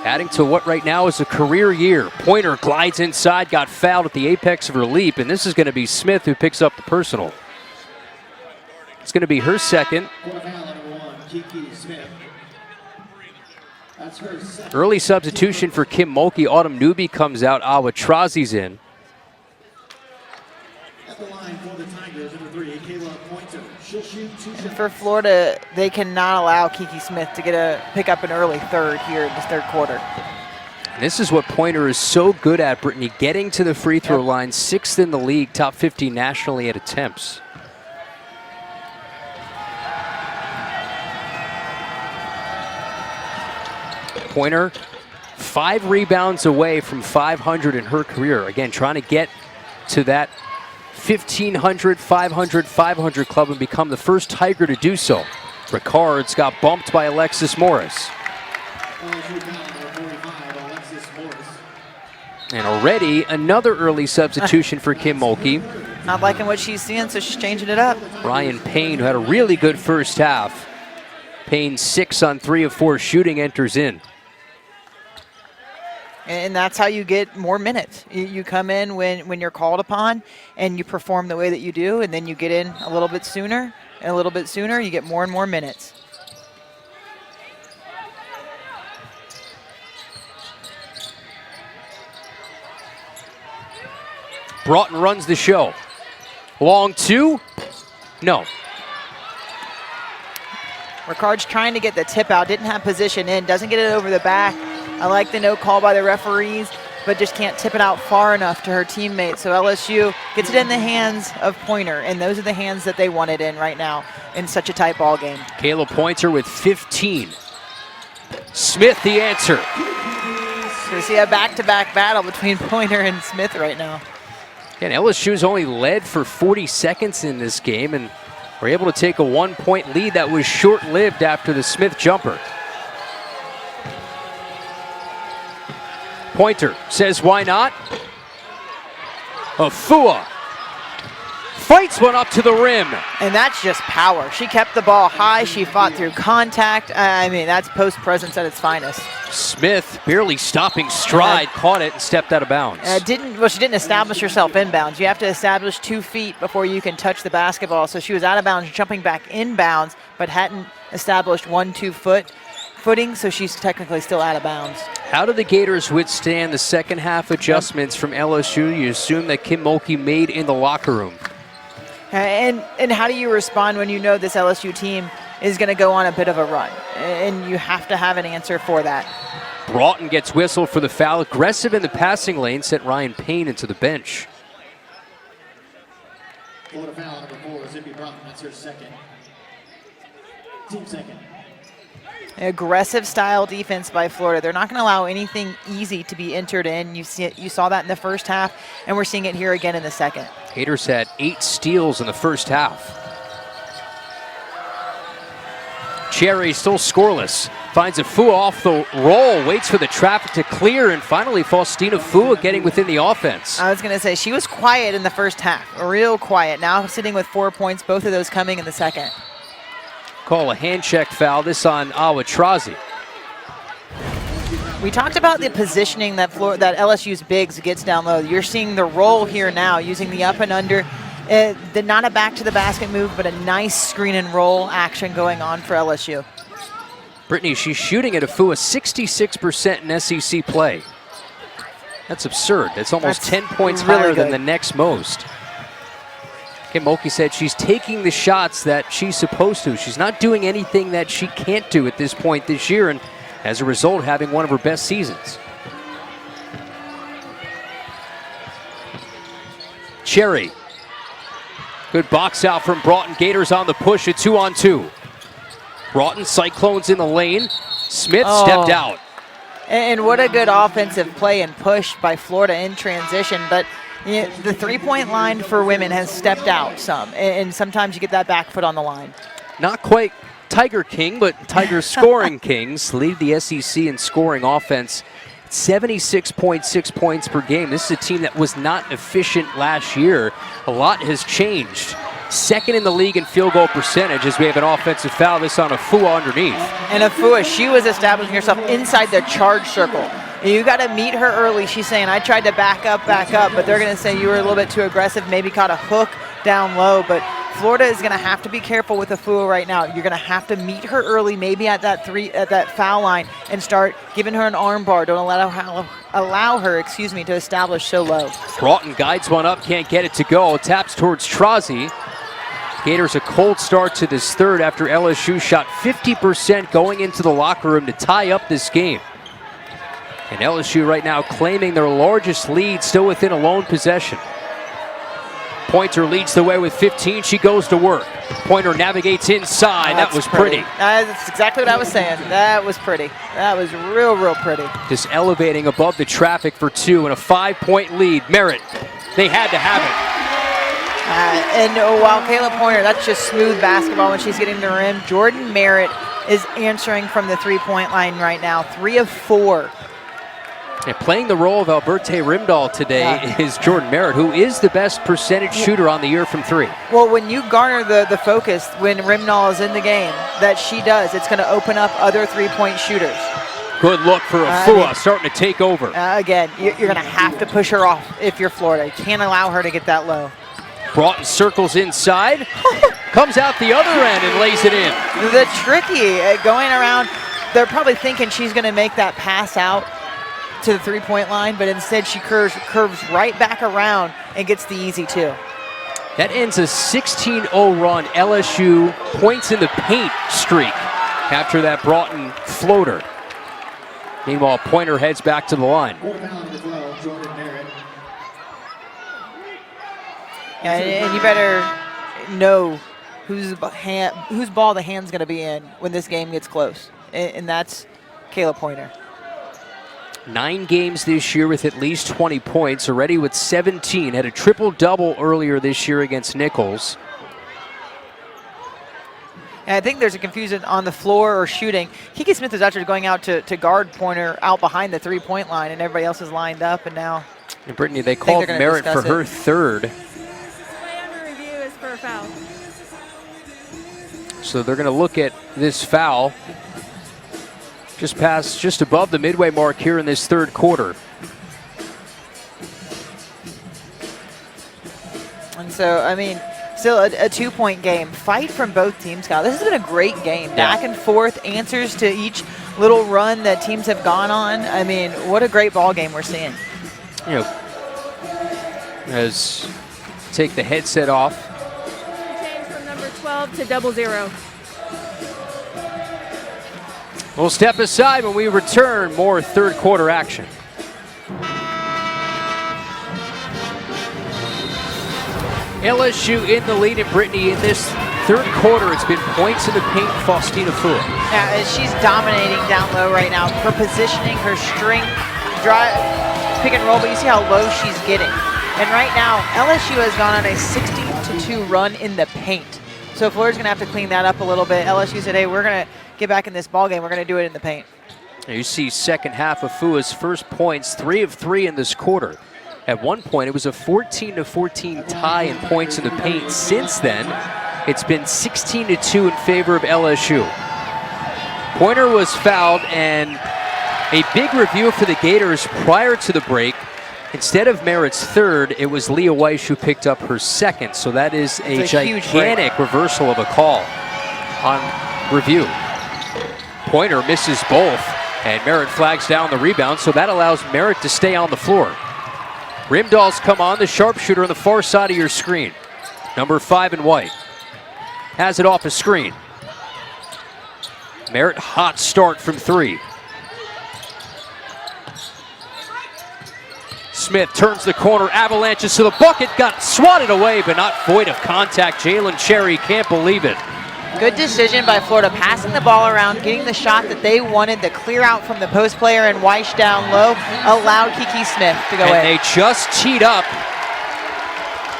Adding to what right now is a career year. Pointer glides inside, got fouled at the apex of her leap, and this is going to be Smith who picks up the personal. It's going to be her 2nd. Early substitution for Kim Mulkey. Autumn Newby comes out. Awatrazi's in. And for Florida, they cannot allow Kiki Smith to pick up an early 3rd here in this 3rd quarter. And this is what Pointer is so good at, Brittany, getting to the free throw line. 6th in the league, top 50 nationally at attempts. Pointer, 5 rebounds away from 500 in her career. Again, trying to get to that 1,500, 500, 500 club and become the first Tiger to do so. Ricard's got bumped by Alexis Morris. And already another early substitution for Kim Mulkey. Not liking what she's seeing, so she's changing it up. Ryan Payne, who had a really good first half. Payne 6 on 3 of 4 shooting, enters in. And that's how you get more minutes. You come in when you're called upon and you perform the way that you do, and then you get in a little bit sooner, and a little bit sooner, you get more and more minutes. Broughton runs the show. Long 2? No. Ricard's trying to get the tip out, didn't have position in, doesn't get it over the back. I like the no call by the referees, but just can't tip it out far enough to her teammates. So LSU gets it in the hands of Pointer, and those are the hands that they want it in right now in such a tight ball game. Kayla Pointer with 15. Smith the answer. So we see a back-to-back battle between Pointer and Smith right now. And LSU's only led for 40 seconds in this game, and were able to take a 1-point lead that was short-lived after the Smith jumper. Pointer says, why not? Afua fights one up to the rim. And that's just power. She kept the ball high. She fought through contact. I mean, that's post presence at its finest. Smith barely stopping stride, caught it and stepped out of bounds. She didn't establish herself inbounds. You have to establish 2 feet before you can touch the basketball. So she was out of bounds, jumping back inbounds, but hadn't established 1-2 footing, so she's technically still out of bounds. How do the Gators withstand the second half adjustments from LSU you assume that Kim Mulkey made in the locker room? And how do you respond when you know this LSU team is going to go on a bit of a run? And you have to have an answer for that. Broughton gets whistled for the foul. Aggressive in the passing lane, sent Ryan Payne into the bench. Florida foul number 4, Zippy Broughton. That's her 2nd. Team 2nd. Aggressive style defense by Florida. They're not going to allow anything easy to be entered in. You saw that in the first half, and we're seeing it here again in the second. Gators had 8 steals in the first half. Cherry still scoreless. Finds Afua off the roll, waits for the traffic to clear, and finally Faustina Afua getting within the offense. I was going to say, she was quiet in the first half, real quiet. Now sitting with 4 points, both of those coming in the second. Call a hand check foul, this on Awatrazi. We talked about the positioning that LSU's bigs gets down low. You're seeing the roll here now, using the up and under. Not a back to the basket move, but a nice screen and roll action going on for LSU. Brittany, she's shooting at Afua 66% in SEC play. That's absurd. That's almost 10 points really higher good than the next most. Kim Mulkey said she's taking the shots that she's supposed to. She's not doing anything that she can't do at this point this year, and as a result, having one of her best seasons. Cherry. Good box out from Broughton. Gators on the push, a 2-on-2. Broughton, Cyclones in the lane. Smith stepped out. And what a good offensive play and push by Florida in transition. But the three-point line for women has stepped out some. And sometimes you get that back foot on the line. Not quite Tiger King, but Tiger scoring Kings lead the SEC in scoring offense. 76.6 points per game. This is a team that was not efficient last year. A lot has changed. Second in the league in field goal percentage as we have an offensive foul. This on Afua underneath. And Afua, she was establishing herself inside the charge circle. You got to meet her early. She's saying, I tried to back up, but they're going to say you were a little bit too aggressive, maybe caught a hook down low. But Florida is going to have to be careful with Afua right now. You're going to have to meet her early, maybe at that foul line, and start giving her an arm bar. Don't allow her to establish so low. Broughton guides one up, can't get it to go. Taps towards Trazi. Gators a cold start to this third after LSU shot 50% going into the locker room to tie up this game. And LSU right now claiming their largest lead, still within a lone possession. Pointer leads the way with 15. She goes to work. Pointer navigates inside. That was pretty. That's exactly what I was saying. That was pretty. That was real pretty. Just elevating above the traffic for 2 and a 5-point lead. Merritt, they had to have it. And while Kayla Pointer, that's just smooth basketball when she's getting to the rim, Jordan Merritt is answering from the three-point line right now. 3 of 4. And playing the role of Alberté Rimdahl today is Jordan Merritt, who is the best percentage shooter on the year from 3. Well, when you garner the focus when Rimdahl is in the game, that she does, it's going to open up other three-point shooters. Good look for Afua, starting to take over. Again, you're going to have to push her off if you're Florida. You can't allow her to get that low. Broughton circles inside, comes out the other end and lays it in. The tricky going around, they're probably thinking she's going to make that pass out to the three-point line, but instead she curves right back around and gets the easy 2. That ends a 16-0 run. LSU points in the paint streak after that Broughton floater. Meanwhile, Pointer heads back to the line. And you better know whose ball the hand's going to be in when this game gets close, and that's Kayla Pointer. 9 games this year with at least 20 points, already with 17. Had a triple-double earlier this year against Nichols. And I think there's a confusion on the floor or shooting. Kiki Smith is actually going out to guard Pointer out behind the three-point line, and everybody else is lined up, and now... And Brittany, they called Merritt for her third. For a foul. So they're going to look at this foul just above the midway mark here in this third quarter. And so, I mean, still a 2-point game. Fight from both teams, Kyle. This has been a great game. Back and forth, answers to each little run that teams have gone on. I mean, what a great ball game we're seeing. You know, as take the headset off. 12 to 00. We'll step aside when we return. More third quarter action. LSU in the lead, and Brittany in this third quarter, it's been points in the paint, Faustina Fua. Yeah, and she's dominating down low right now. Her positioning, her strength, drive, pick and roll, but you see how low she's getting. And right now, LSU has gone on a 16-2 run in the paint. So Florida's going to have to clean that up a little bit. LSU said, hey, we're going to get back in this ballgame. We're going to do it in the paint. You see second half of Fua's first points, 3 of 3 in this quarter. At one point, it was a 14-14 tie in points in the paint. Since then, it's been 16-2 in favor of LSU. Pointer was fouled, and a big review for the Gators prior to the break. Instead of Merritt's third, it was Leah Weiss who picked up her second. So that is a gigantic reversal of a call on review. Pointer misses both, and Merritt flags down the rebound, so that allows Merritt to stay on the floor. Rimdahl's come on, the sharpshooter on the far side of your screen. Number 5 in white. Has it off a screen. Merritt, hot start from 3. Smith turns the corner, avalanches to the bucket, got swatted away, but not void of contact. Jalen Cherry can't believe it. Good decision by Florida, passing the ball around, getting the shot that they wanted, the clear out from the post player, and Weiss down low allowed Kiki Smith to go in. And they just teed up.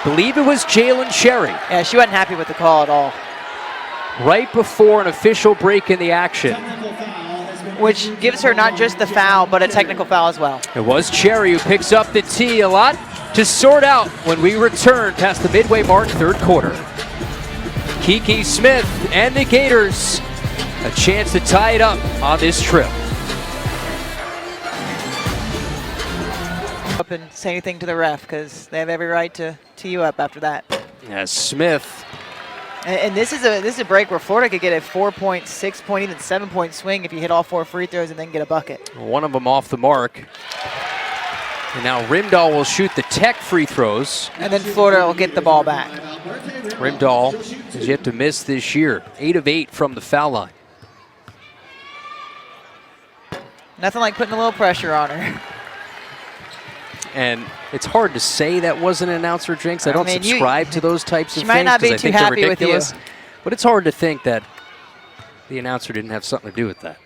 Believe it was Jalen Cherry. Yeah, she wasn't happy with the call at all. Right before an official break in the action. Which gives her not just the foul, but a technical foul as well. It was Cherry who picks up the tee. A lot to sort out when we return past the midway mark, third quarter. Kiki Smith and the Gators, a chance to tie it up on this trip. Up and say anything to the ref, because they have every right to tee you up after that. As Smith. And this is a break where Florida could get a 4-point, 6-point, even 7-point swing if you hit all 4 free throws and then get a bucket. One of them off the mark. And now Rimdahl will shoot the tech free throws. And then Florida will get the ball back. Rimdahl has yet to miss this year. 8 of 8 from the foul line. Nothing like putting a little pressure on her. And it's hard to say that wasn't an announcer jinx. I don't subscribe to those types of things. She might not be too happy with you. But it's hard to think that the announcer didn't have something to do with that.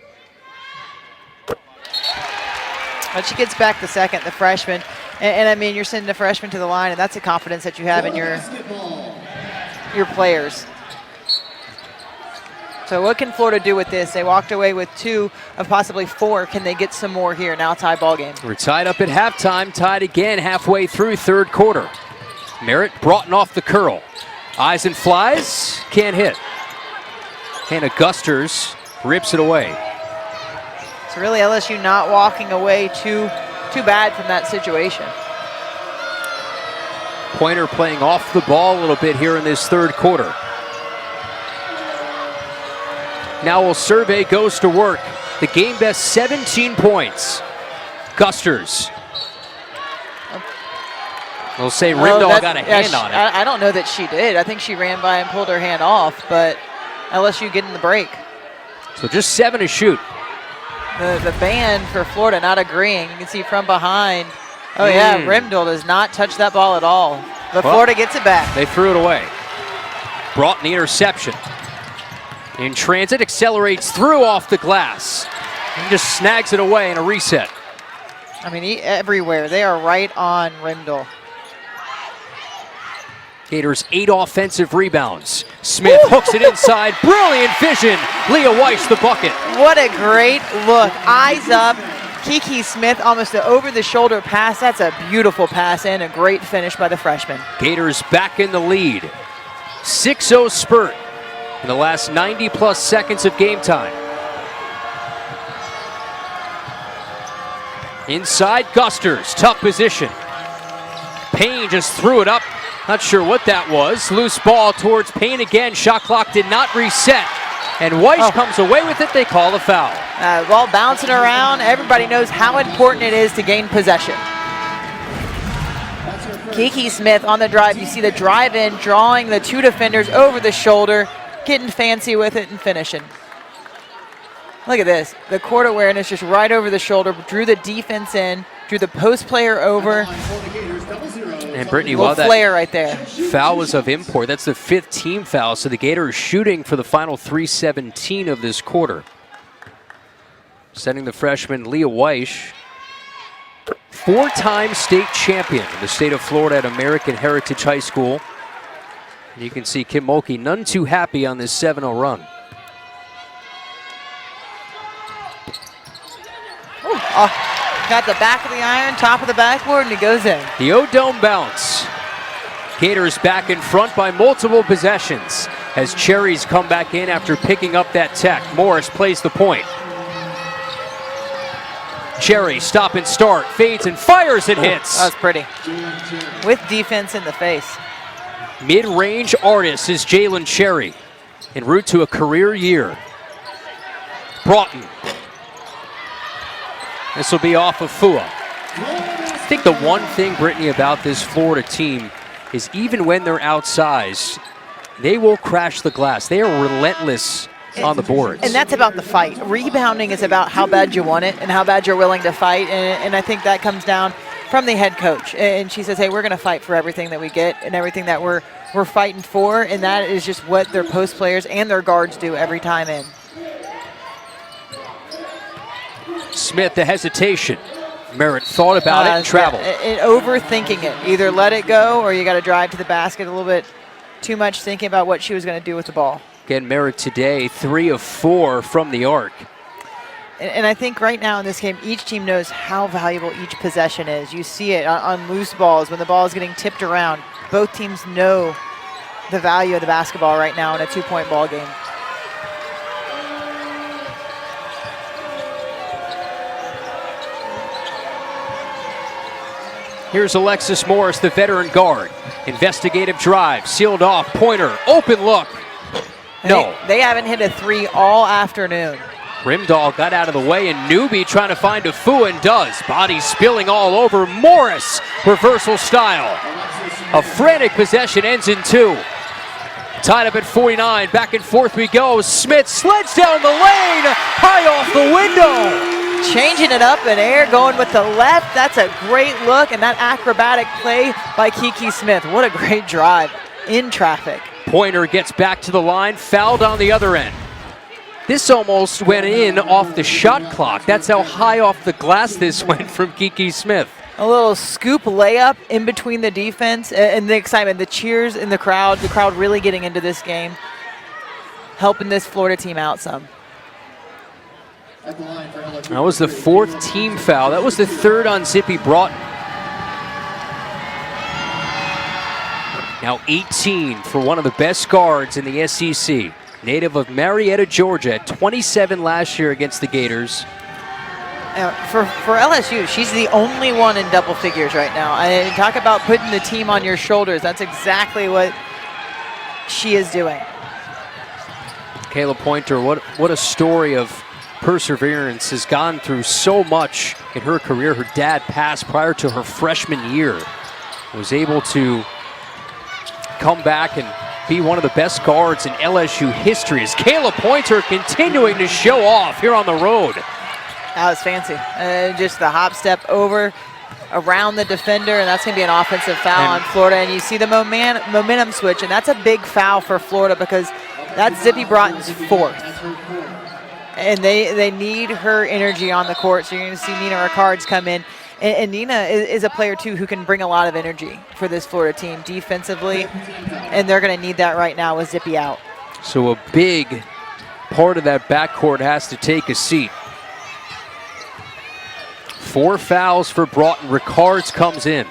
But she gets back the second, the freshman. And I mean, you're sending a freshman to the line, and that's the confidence that you have in your players. So what can Florida do with this? They walked away with 2 of possibly 4. Can they get some more here? Now tie ball game. We're tied up at halftime, tied again halfway through third quarter. Merritt Broughton off the curl. Eyes and flies, can't hit. Hannah Gusters rips it away. So really LSU not walking away too bad from that situation. Pointer playing off the ball a little bit here in this third quarter. Now will survey goes to work. The game best 17 points. Gusters. We'll say Rimdahl got a hand on it. I don't know that she did. I think she ran by and pulled her hand off, but LSU getting the break. So just 7 to shoot. The band for Florida not agreeing. You can see from behind. Oh yeah, Rimdahl does not touch that ball at all. But Florida gets it back. They threw it away. Broughton the interception. In transit, accelerates through off the glass. And just snags it away in a reset. I mean, everywhere. They are right on Rimdahl. Gators 8 offensive rebounds. Smith hooks it inside. Brilliant vision. Leah Weiss the bucket. What a great look. Eyes up. Kiki Smith almost an over-the-shoulder pass. That's a beautiful pass and a great finish by the freshman. Gators back in the lead. 6-0 spurt in the last 90-plus seconds of game time. Inside, Gusters, tough position. Payne just threw it up. Not sure what that was. Loose ball towards Payne again. Shot clock did not reset. And Weiss comes away with it. They call a foul. Ball bouncing around. Everybody knows how important it is to gain possession. Kiki Smith on the drive. You see the drive in, drawing the 2 defenders over the shoulder, getting fancy with it and finishing. Look at this. The court awareness just right over the shoulder, drew the defense in, drew the post player over. And Brittany, Little while that flare right there. foul was of import, that's the 5th team foul, so the Gators shooting for the final 3:17 of this quarter. Sending the freshman Leah Weish, 4-time state champion in the state of Florida at American Heritage High School. And you can see Kim Mulkey none too happy on this 7-0 run. Got the back of the iron, top of the backboard, and it goes in. The O-Dome bounce. Gators back in front by multiple possessions as Cherries come back in after picking up that tech. Morris plays the point. Cherry, stop and start, fades and fires and hits. That was pretty. With defense in the face. Mid-range artist is Jalen Cherry, en route to a career year. Broughton. This will be off of Fua. I think the one thing, Brittany, about this Florida team is even when they're outsized, they will crash the glass. They are relentless on the boards. And that's about the fight. Rebounding is about how bad you want it and how bad you're willing to fight. And I think that comes down from the head coach. And she says, hey, we're going to fight for everything that we get and everything that we're fighting for. And that is just what their post players and their guards do every time in. Smith, the hesitation. Merritt thought about it and traveled. And overthinking it. Either let it go or you got to drive to the basket a little bit too much, thinking about what she was going to do with the ball. Again, Merritt today, 3 of 4 from the arc. And I think right now in this game, each team knows how valuable each possession is. You see it on loose balls when the ball is getting tipped around. Both teams know the value of the basketball right now in a 2-point ball game. Here's Alexis Morris, the veteran guard. Investigative drive, sealed off, pointer, open look. No. They haven't hit a 3 all afternoon. Rimdahl got out of the way, and Newby trying to find a Fua and does. Body spilling all over. Morris, reversal style. A frantic possession ends in 2. Tied up at 49, back and forth we go. Smith sleds down the lane, high off the window. Changing it up in air, going with the left. That's a great look, and that acrobatic play by Kiki Smith. What a great drive in traffic. Pointer gets back to the line, fouled on the other end. This almost went in off the shot clock. That's how high off the glass this went from Kiki Smith. A little scoop layup in between the defense and the excitement, the cheers in the crowd really getting into this game, helping this Florida team out some. That was the 4th team foul. That was the 3rd on Zippy Broughton. Now 18 for one of the best guards in the SEC. Native of Marietta, Georgia, at 27 last year against the Gators. For LSU, she's the only one in double figures right now. And talk about putting the team on your shoulders. That's exactly what she is doing. Kayla Pointer, what a story of perseverance, has gone through so much in her career. Her dad passed prior to her freshman year. Was able to come back and be one of the best guards in LSU history. As Kayla Pointer continuing to show off here on the road. That was fancy. Just the hop step over around the defender, and that's going to be an offensive foul on Florida. And you see the momentum switch, and that's a big foul for Florida because that's Zippy Broughton's 4th. And they need her energy on the court. So you're going to see Nina Rickards come in. And Nina is a player, too, who can bring a lot of energy for this Florida team defensively. And they're going to need that right now with Zippy out. So a big part of that backcourt has to take a seat. 4 fouls for Broughton. Rickards comes in.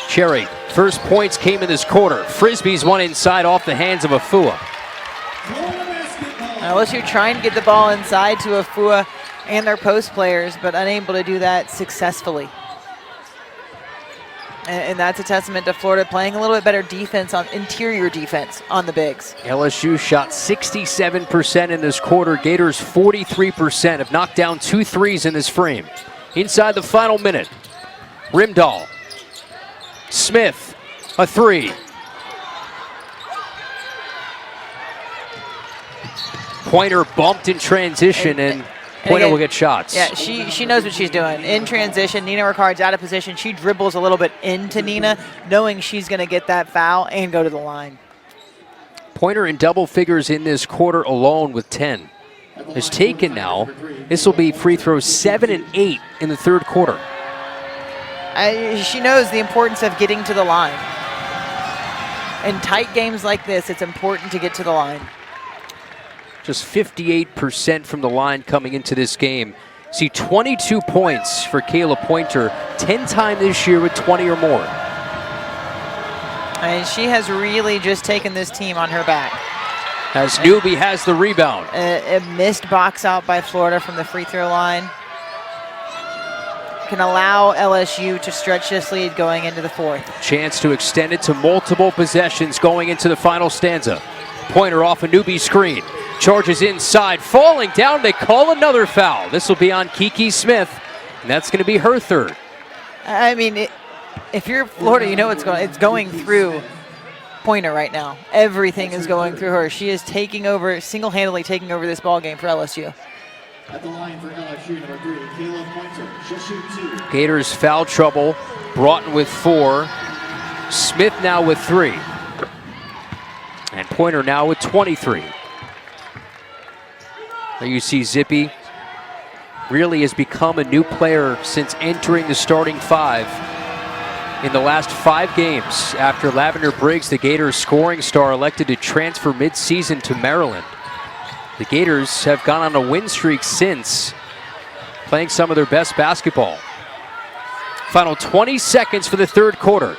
Cherry, first points came in this quarter. Frisbee's one inside off the hands of Afua. LSU trying to get the ball inside to Afua and their post players, but unable to do that successfully. And that's a testament to Florida playing a little bit better defense, on interior defense on the bigs. LSU shot 67% in this quarter. Gators 43%, have knocked down 2 threes in this frame. Inside the final minute, Rimdahl. Smith, a 3. Pointer bumped in transition, and Pointer will get shots. Yeah, she knows what she's doing. In transition, Nina Ricard's out of position. She dribbles a little bit into Nina, knowing she's going to get that foul and go to the line. Pointer in double figures in this quarter alone with 10. Has taken now. This will be free throws 7 and 8 in the third quarter. She knows the importance of getting to the line. In tight games like this, it's important to get to the line. Just 58% from the line coming into this game. See 22 points for Kayla Pointer, 10 times this year with 20 or more. And she has really just taken this team on her back. As Newby has the rebound. A missed box out by Florida from the free throw line can allow LSU to stretch this lead going into the fourth. Chance to extend it to multiple possessions going into the final stanza. Pointer off a Newby screen. Charges inside, falling down. They call another foul. This will be on Kiki Smith, and that's going to be her third. I mean, if you're Florida, you know it's going through Pointer right now. Everything is going through her. She is taking over, single-handedly taking over this ball game for LSU. At the line for LSU, number 3, Kayla Pointer. She'll shoot 2. Gators foul trouble. Broughton with 4. Smith now with 3. And Pointer now with 23. There you see Zippy really has become a new player since entering the starting 5 in the last 5 games. After Lavender Briggs, the Gators scoring star, elected to transfer mid-season to Maryland. The Gators have gone on a win streak since, playing some of their best basketball. Final 20 seconds for the third quarter.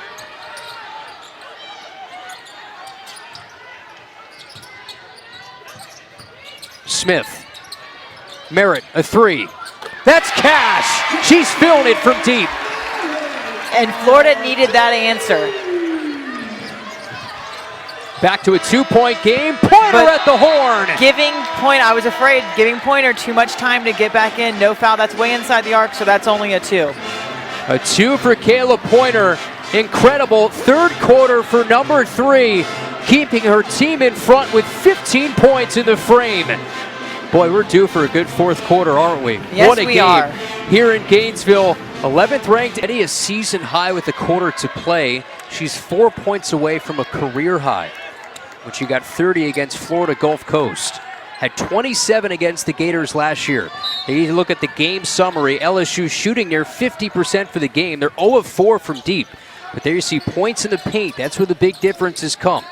Smith. Merritt, a 3. That's cash. She's filling it from deep. And Florida needed that answer. Back to a 2-point game. Pointer at the horn. I was afraid, giving Pointer too much time to get back in. No foul. That's way inside the arc, so that's only a 2. A 2 for Kayla Pointer. Incredible third quarter for number 3, keeping her team in front with 15 points in the frame. Boy, we're due for a good fourth quarter, aren't we? Yes, what a we game are. Here in Gainesville. 11th ranked Eddie, a season high with a quarter to play. She's 4 points away from a career high when she got 30 against Florida Gulf Coast. Had 27 against the Gators last year. They need to look at the game summary. LSU shooting near 50% for the game. They're 0 of 4 from deep. But there you see points in the paint. That's where the big differences come,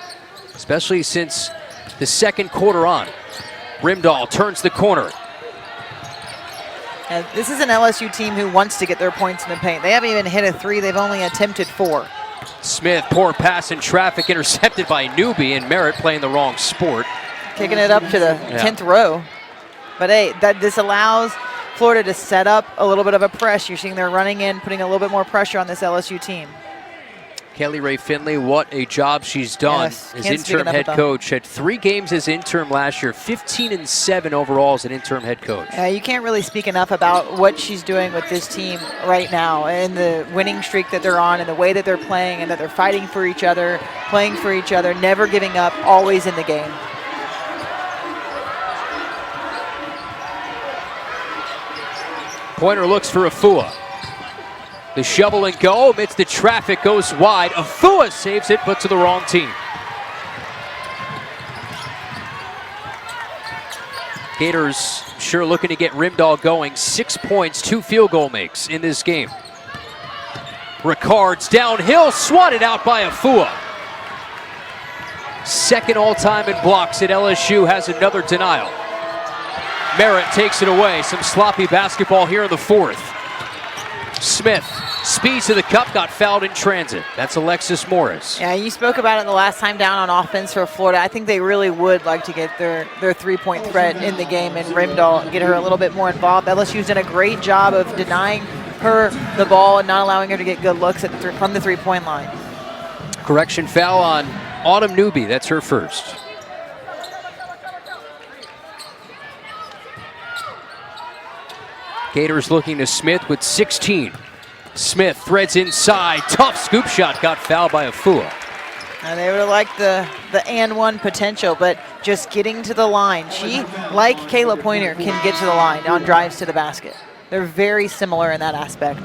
especially since the second quarter on. Rimdahl turns the corner. And this is an LSU team who wants to get their points in the paint. They haven't even hit a 3. They've only attempted 4. Smith, poor pass in traffic, intercepted by Newby, and Merritt playing the wrong sport. Kicking it up to the 10th row. But hey, this allows Florida to set up a little bit of a press. You're seeing they're running in, putting a little bit more pressure on this LSU team. Kelly Ray Finley, what a job she's done as interim head coach. Had 3 games as interim last year, 15 and 7 overall as an interim head coach. You can't really speak enough about what she's doing with this team right now and the winning streak that they're on and the way that they're playing and that they're fighting for each other, playing for each other, never giving up, always in the game. Pointer looks for Afua. The shovel and go amidst the traffic goes wide. Afua saves it, but to the wrong team. Gators sure looking to get Rimdahl going. 6 points, 2 field goal makes in this game. Ricard's downhill, swatted out by Afua. Second all-time in blocks at LSU, has another denial. Merritt takes it away. Some sloppy basketball here in the fourth. Smith speeds to the cup, got fouled in transit. That's Alexis Morris. Yeah, you spoke about it the last time down on offense for Florida. I think they really would like to get their 3-point threat in the game and Rimdahl, get her a little bit more involved. LSU's done a great job of denying her the ball and not allowing her to get good looks from the 3-point line. Correction foul on Autumn Newby. That's her first. Gators looking to Smith with 16. Smith threads inside. Tough scoop shot. Got fouled by Afua. And they would have liked the and one potential, but just getting to the line. She, like Kayla Pointer, can get to the line on drives to the basket. They're very similar in that aspect.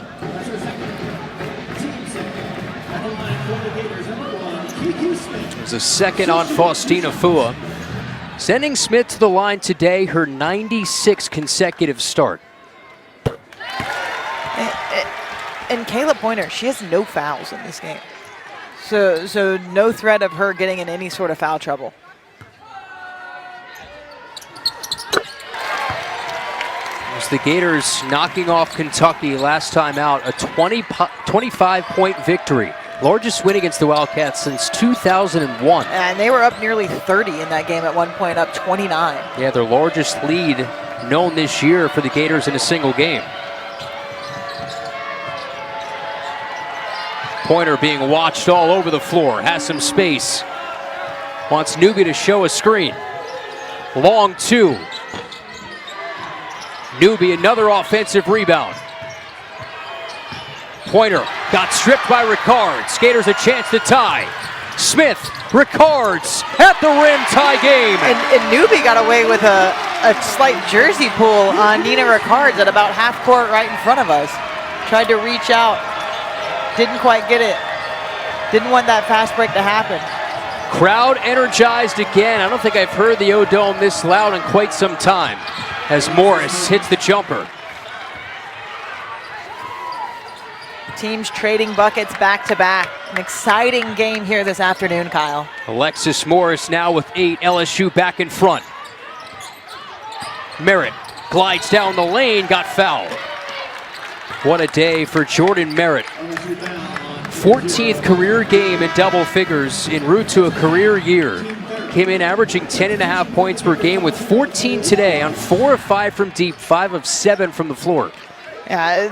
There's a second on Faustina Fua. Sending Smith to the line today, her 96th consecutive start. And Kayla Pointer, she has no fouls in this game. So no threat of her getting in any sort of foul trouble. As the Gators knocking off Kentucky last time out, a 25-point victory. Largest win against the Wildcats since 2001. And they were up nearly 30 in that game at one point, up 29. Yeah, their largest lead known this year for the Gators in a single game. Pointer being watched all over the floor, has some space. Wants Newby to show a screen. Long two. Newby, another offensive rebound. Pointer got stripped by Ricard. Skaters a chance to tie. Smith, Ricards at the rim, tie game. And Newby got away with a slight jersey pull on Nina Ricards at about half court right in front of us. Tried to reach out. Didn't quite get it. Didn't want that fast break to happen. Crowd energized again. I don't think I've heard the O-Dome this loud in quite some time as Morris hits the jumper. Teams trading buckets back to back. An exciting game here this afternoon, Kyle. Alexis Morris now with 8. LSU back in front. Merritt glides down the lane, got fouled. What a day for Jordan Merritt. 14th career game in double figures en route to a career year. Came in averaging 10.5 points per game with 14 today on 4 of 5 from deep, 5 of 7 from the floor. Yeah,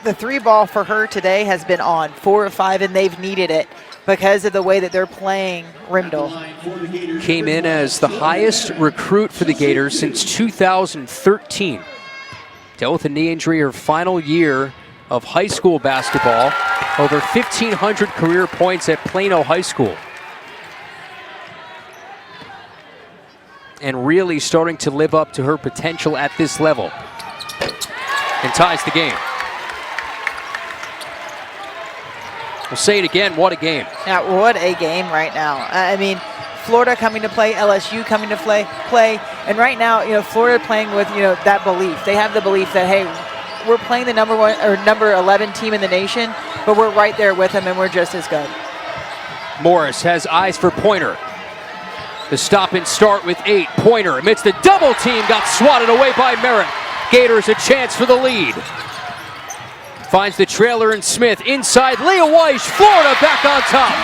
the three ball for her today has been on 4 of 5, and they've needed it because of the way that they're playing Rimdale. Came in as the highest recruit for the Gators since 2013. Dealt with a knee injury her final year of high school basketball. Over 1,500 career points at Plano High School. And really starting to live up to her potential at this level. And ties the game. We'll say it again, what a game. Yeah, what a game right now. I mean, Florida coming to play, LSU coming to play, and right now, Florida playing with, that belief. They have the belief that, hey, we're playing the number 1 or number 11 team in the nation, but we're right there with them and we're just as good. Morris has eyes for Pointer. The stop and start with 8. Pointer amidst the double team got swatted away by Merritt. Gators a chance for the lead. Finds the trailer and Smith inside. Leah Weish, Florida back on top.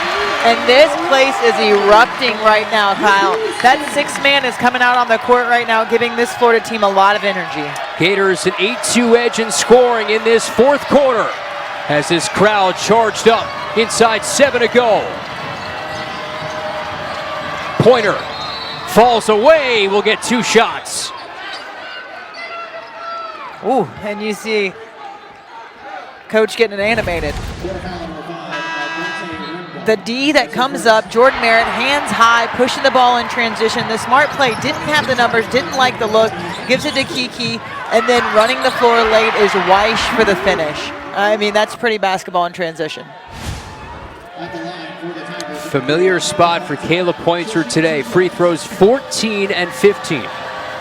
And this place is erupting right now, Kyle. That 6th man is coming out on the court right now, giving this Florida team a lot of energy. Gators an 8-2 edge in scoring in this 4th quarter as this crowd charged up inside 7 to go. Pointer falls away, will get 2 shots. Ooh, and you see Coach getting animated. The D that comes up, Jordan Merritt, hands high, pushing the ball in transition. The smart play, didn't have the numbers, didn't like the look, gives it to Kiki, and then running the floor late is Weish for the finish. I mean, that's pretty basketball in transition. Familiar spot for Kayla Pointer today. Free throws 14 and 15.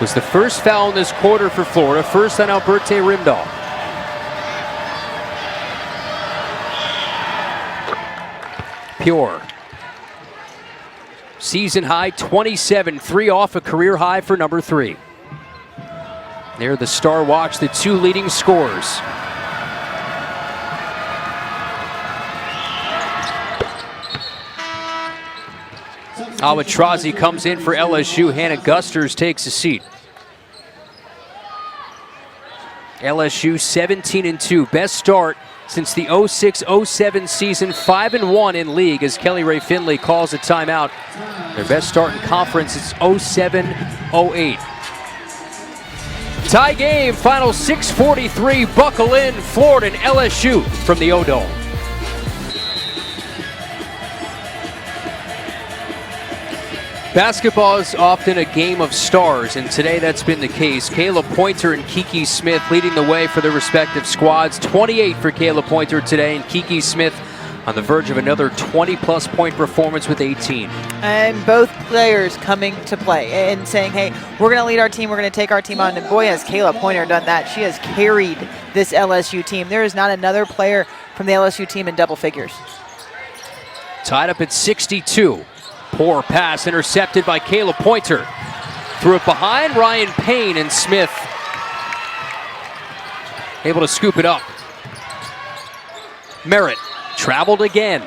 Was the first foul in this quarter for Florida, first on Alberti Rimdahl. Pure. Season high 27, 3 off a career high for number 3. There the Star Watch, the 2 leading scorers. Awatrazi comes in for LSU. Hannah Gusters takes a seat. LSU 17-2, best start since the 06-07 season, 5-1 in league as Kelly Ray Finley calls a timeout. Their best start in conference is 07-08. Tie game, final 6:43. Buckle in, Florida and LSU from the O-Dome. Basketball is often a game of stars, and today that's been the case. Kayla Pointer and Kiki Smith leading the way for their respective squads. 28 for Kayla Pointer today, and Kiki Smith on the verge of another 20-plus point performance with 18. And both players coming to play and saying, hey, we're going to lead our team, we're going to take our team on. And boy, has Kayla Pointer done that. She has carried this LSU team. There is not another player from the LSU team in double figures. Tied up at 62. Poor pass intercepted by Kayla Pointer. Threw it behind Ryan Payne, and Smith able to scoop it up. Merritt traveled again.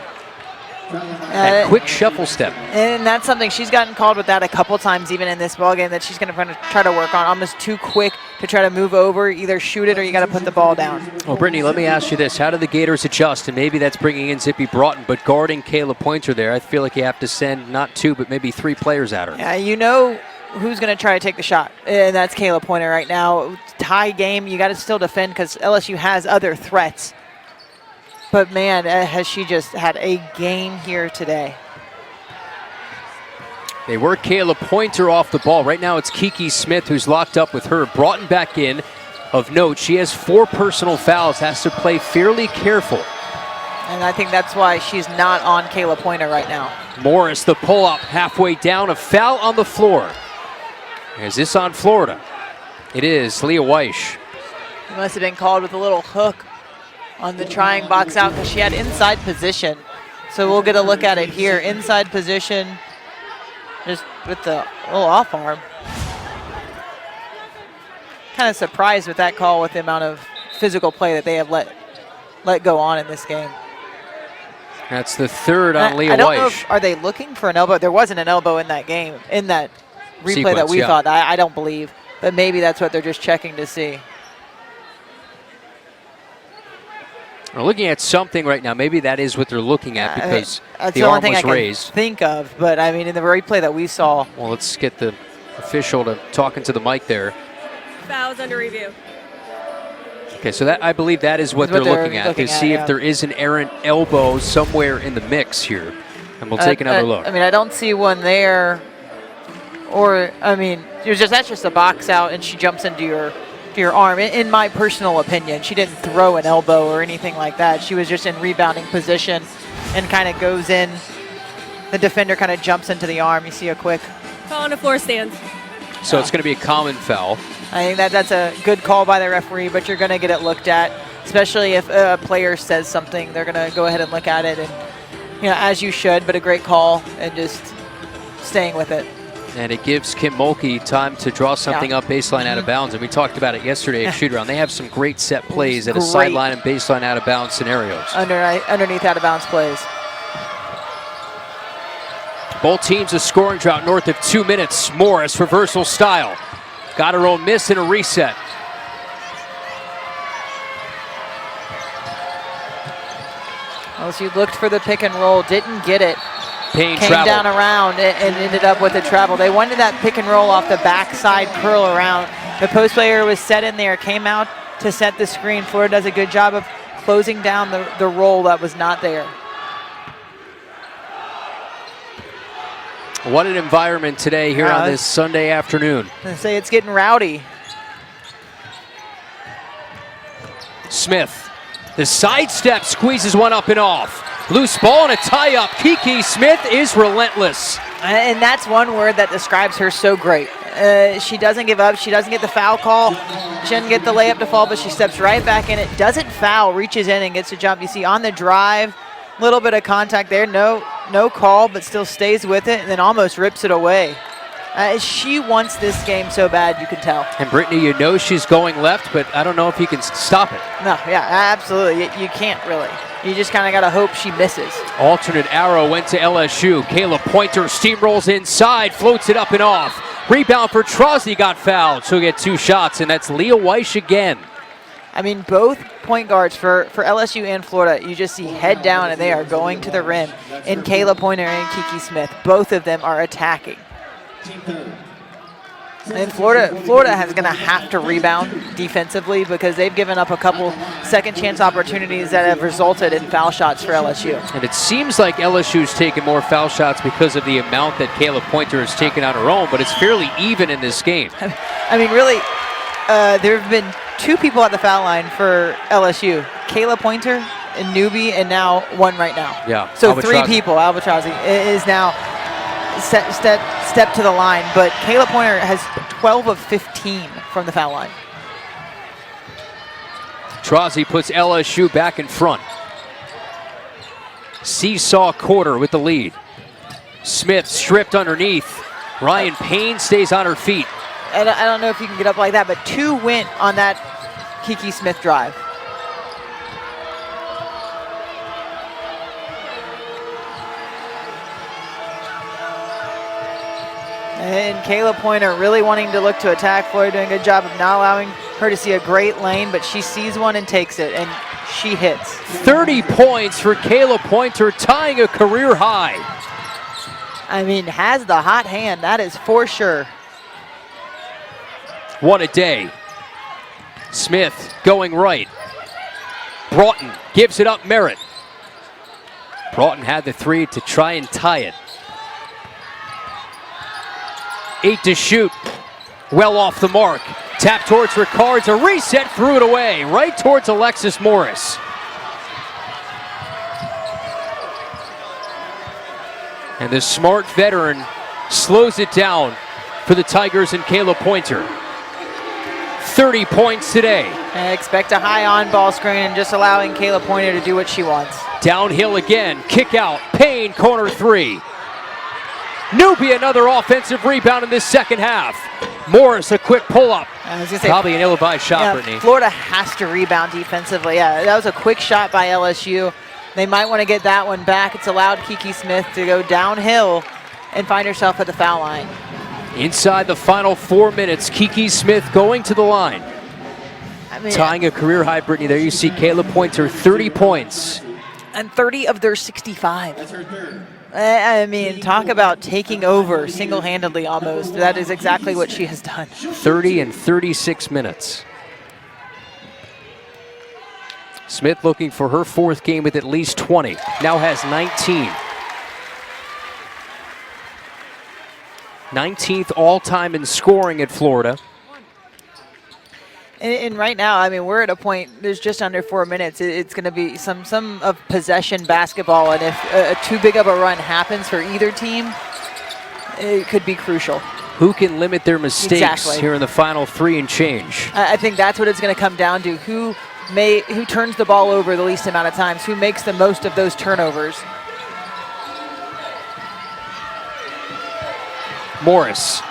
And quick shuffle step. And that's something she's gotten called with that a couple times even in this ballgame that she's going to try to work on. Almost too quick to try to move over, either shoot it or you got to put the ball down. Well, Brittany, let me ask you this. How do the Gators adjust? And maybe that's bringing in Zippy Broughton, but guarding Kayla Pointer there, I feel like you have to send not 2, but maybe 3 players at her. Yeah, you know who's going to try to take the shot, and that's Kayla Pointer right now. Tie game, you got to still defend because LSU has other threats. But man, has she just had a game here today. They work Kayla Pointer off the ball. Right now it's Kiki Smith who's locked up with her. Broughton back in. Of note, she has 4 personal fouls, has to play fairly careful. And I think that's why she's not on Kayla Pointer right now. Morris, the pull-up, halfway down, a foul on the floor. Is this on Florida? It is. Leah Weish. It must have been called with a little hook on the trying box out because she had inside position. So we'll get a look at it here. Inside position, just with the little off arm. Kind of surprised with that call with the amount of physical play that they have let go on in this game. That's the 3rd on Leah Weish. I don't know are they looking for an elbow? There wasn't an elbow in that game, in that replay Sequence, that we yeah. thought. I don't believe. But maybe that's what they're just checking to see. We're looking at something right now. Maybe that is what they're looking at because that's the the only arm thing was I can raised. think of. But I mean, in the replay that we saw. Well, let's get the official to talking to the mic there. Fouls under review. Okay, so that I believe that is what they're looking at to see if there is an errant elbow somewhere in the mix here. And we'll take another look. I mean, I don't see one there. Or, I mean, that's just a box out and she jumps into your arm. In my personal opinion, she didn't throw an elbow or anything like that. She was just in rebounding position and kind of goes in. The defender kind of jumps into the arm. You see a quick. Foul on the floor stands. So it's going to be a common foul. I think that's a good call by the referee, but you're going to get it looked at, especially if a player says something. They're going to go ahead and look at it, and as you should, but a great call and just staying with it. And it gives Kim Mulkey time to draw something up baseline out of bounds. And we talked about it yesterday at shoot-around. They have some great set plays at a sideline and baseline out of bounds scenarios. Underneath out of bounds plays. Both teams a scoring drought north of 2 minutes. Morris, reversal style. Got her own miss and a reset. LSU looked for the pick and roll, didn't get it. Payne Came down around and ended up with a travel. They wanted that pick and roll off the backside curl around. The post player was set in there, came out to set the screen. Florida does a good job of closing down the roll that was not there. What an environment today here on this Sunday afternoon. I say it's getting rowdy. Smith, the sidestep squeezes one up and off. Loose ball and a tie-up. Kiki Smith is relentless. And that's one word that describes her so great. She doesn't give up. She doesn't get the foul call. She doesn't get the layup to fall, but she steps right back in it. Doesn't foul, reaches in and gets a jump. You see on the drive, little bit of contact there. No call, but still stays with it and then almost rips it away. She wants this game so bad, you can tell. And Brittany, she's going left, but I don't know if you can stop it. No, yeah, absolutely. You can't really. You just kind of got to hope she misses. Alternate arrow went to LSU. Kayla Pointer steamrolls inside, floats it up and off. Rebound for Trosny, got fouled. She'll get 2 shots, and that's Leah Weish again. I mean, both point guards for LSU and Florida, you just see head down, and they are going to the rim. And Kayla Pointer and Kiki Smith, both of them are attacking. Team third. And Florida is going to have to rebound defensively because they've given up a couple second chance opportunities that have resulted in foul shots for LSU. And it seems like LSU's taken more foul shots because of the amount that Kayla Pointer has taken on her own, but it's fairly even in this game. I mean, really, there have been 2 people at the foul line for LSU. Kayla Pointer, a newbie, and now one right now. Yeah. So Albatrazi. 3 people. Albatrazi is now step to the line, but Kayla Pointer has 12 of 15 from the foul line. Trazi puts LSU back in front. Seesaw quarter with the lead. Smith stripped underneath. Ryan Payne stays on her feet. I don't know if you can get up like that, but 2 went on that Kiki Smith drive. And Kayla Pointer really wanting to look to attack. Florida doing a good job of not allowing her to see a great lane, but she sees one and takes it, and she hits. 30 points for Kayla Pointer, tying a career high. I mean, has the hot hand, that is for sure. What a day. Smith going right. Broughton gives it up Merritt. Broughton had the 3 to try and tie it. 8 to shoot. Well off the mark. Tap towards Ricards. A reset, threw it away. Right towards Alexis Morris. And the smart veteran slows it down for the Tigers and Kayla Pointer. 30 points today. I expect a high on-ball screen and just allowing Kayla Pointer to do what she wants. Downhill again. Kick out. Payne, corner 3. Newbie, another offensive rebound in this second half. Morris, a quick pull-up. I was gonna say, probably an ill-advised shot, yeah, Brittany. Florida has to rebound defensively. Yeah, that was a quick shot by LSU. They might want to get that one back. It's allowed Kiki Smith to go downhill and find herself at the foul line. Inside the final 4 minutes, Kiki Smith going to the line. I mean, Tying a career high, Brittany. There you see Kayla Pointer, 30 points. and 30 of their 65. That's her third. I mean, talk about taking over single-handedly almost. That is exactly what she has done. 30 in 36 minutes. Smith looking for her 4th game with at least 20. Now has 19. 19th all-time in scoring at Florida. And right now, I mean, we're at a point, there's just under 4 minutes. It's going to be some of possession basketball, and if too big of a run happens for either team, it could be crucial. Who can limit their mistakes Exactly. here in the final 3 and change? I think that's what it's going to come down to. Who turns the ball over the least amount of times? Who makes the most of those turnovers? Morris.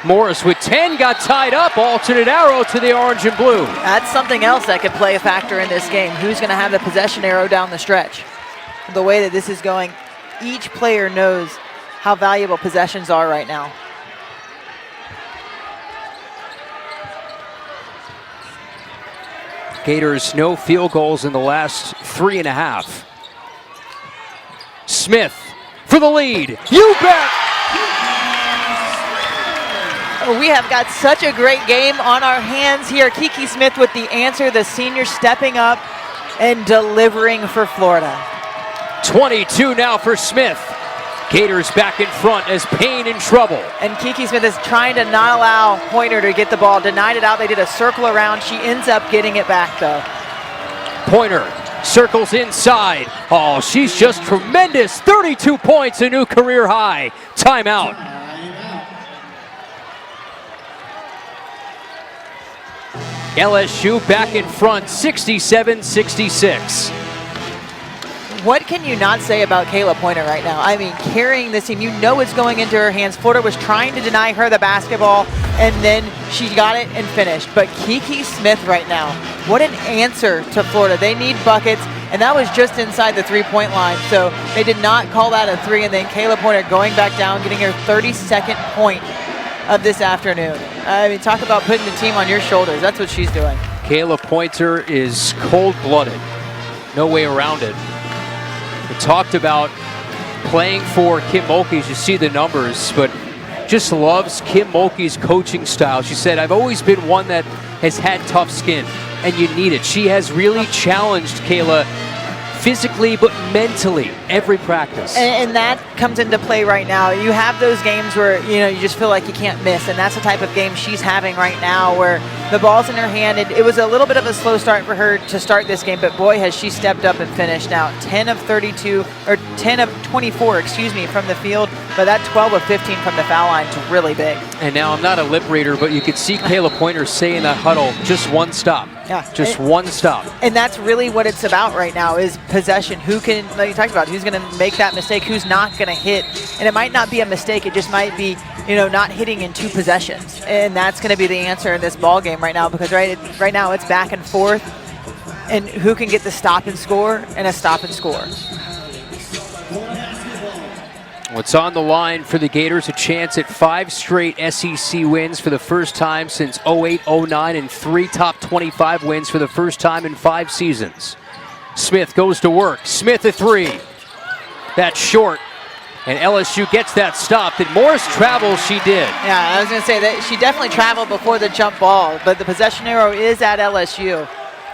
Morris with 10, got tied up. Alternate arrow to the orange and blue. That's something else that could play a factor in this game. Who's going to have the possession arrow down the stretch? The way that this is going, each player knows how valuable possessions are right now. Gators no field goals in the last 3.5. Smith for the lead. You bet! We have got such a great game on our hands here. Kiki Smith with the answer, the senior stepping up and delivering for Florida. 22 now for Smith. Gators back in front as Payne in trouble. And Kiki Smith is trying to not allow Pointer to get the ball. Denied it out. They did a circle around. She ends up getting it back, though. Pointer circles inside. Oh, she's just tremendous. 32 points, a new career high. Timeout. LSU back in front, 67-66. What can you not say about Kayla Pointer right now? I mean, carrying this team, you know it's going into her hands. Florida was trying to deny her the basketball, and then she got it and finished. But Kiki Smith right now, what an answer to Florida. They need buckets, and that was just inside the three-point line. So they did not call that a three, and then Kayla Pointer going back down, getting her 32nd point of this afternoon. I mean, talk about putting the team on your shoulders. That's what she's doing. Kayla Pointer is cold-blooded. No way around it. We talked about playing for Kim Mulkey. You see the numbers, but just loves Kim Mulkey's coaching style. She said, I've always been one that has had tough skin, and you need it. She has really challenged Kayla physically but mentally every practice. And that comes into play right now. You have those games where you just feel like you can't miss, and that's the type of game she's having right now where the ball's in her hand. It was a little bit of a slow start for her to start this game, but boy, has she stepped up and finished now. 10 of 32, or 10 of 24, excuse me, from the field, but that 12 of 15 from the foul line is really big. And now I'm not a lip reader, but you could see Kayla Pointer say in that huddle, just one stop. Yeah. Just one stop. And that's really what it's about right now is possession. Who can, like you talked about, who's going to make that mistake, who's not going to hit. And it might not be a mistake, it just might be, not hitting in 2 possessions. And that's going to be the answer in this ball game right now, because right now it's back and forth. And who can get the stop and score and a stop and score. What's on the line for the Gators? A chance at 5 straight SEC wins for the first time since 08-09 and 3 top 25 wins for the first time in 5 seasons. Smith goes to work. Smith a 3. That's short. And LSU gets that stop. Did Morris travel? She did. Yeah, I was going to say that she definitely traveled before the jump ball, but the possession arrow is at LSU.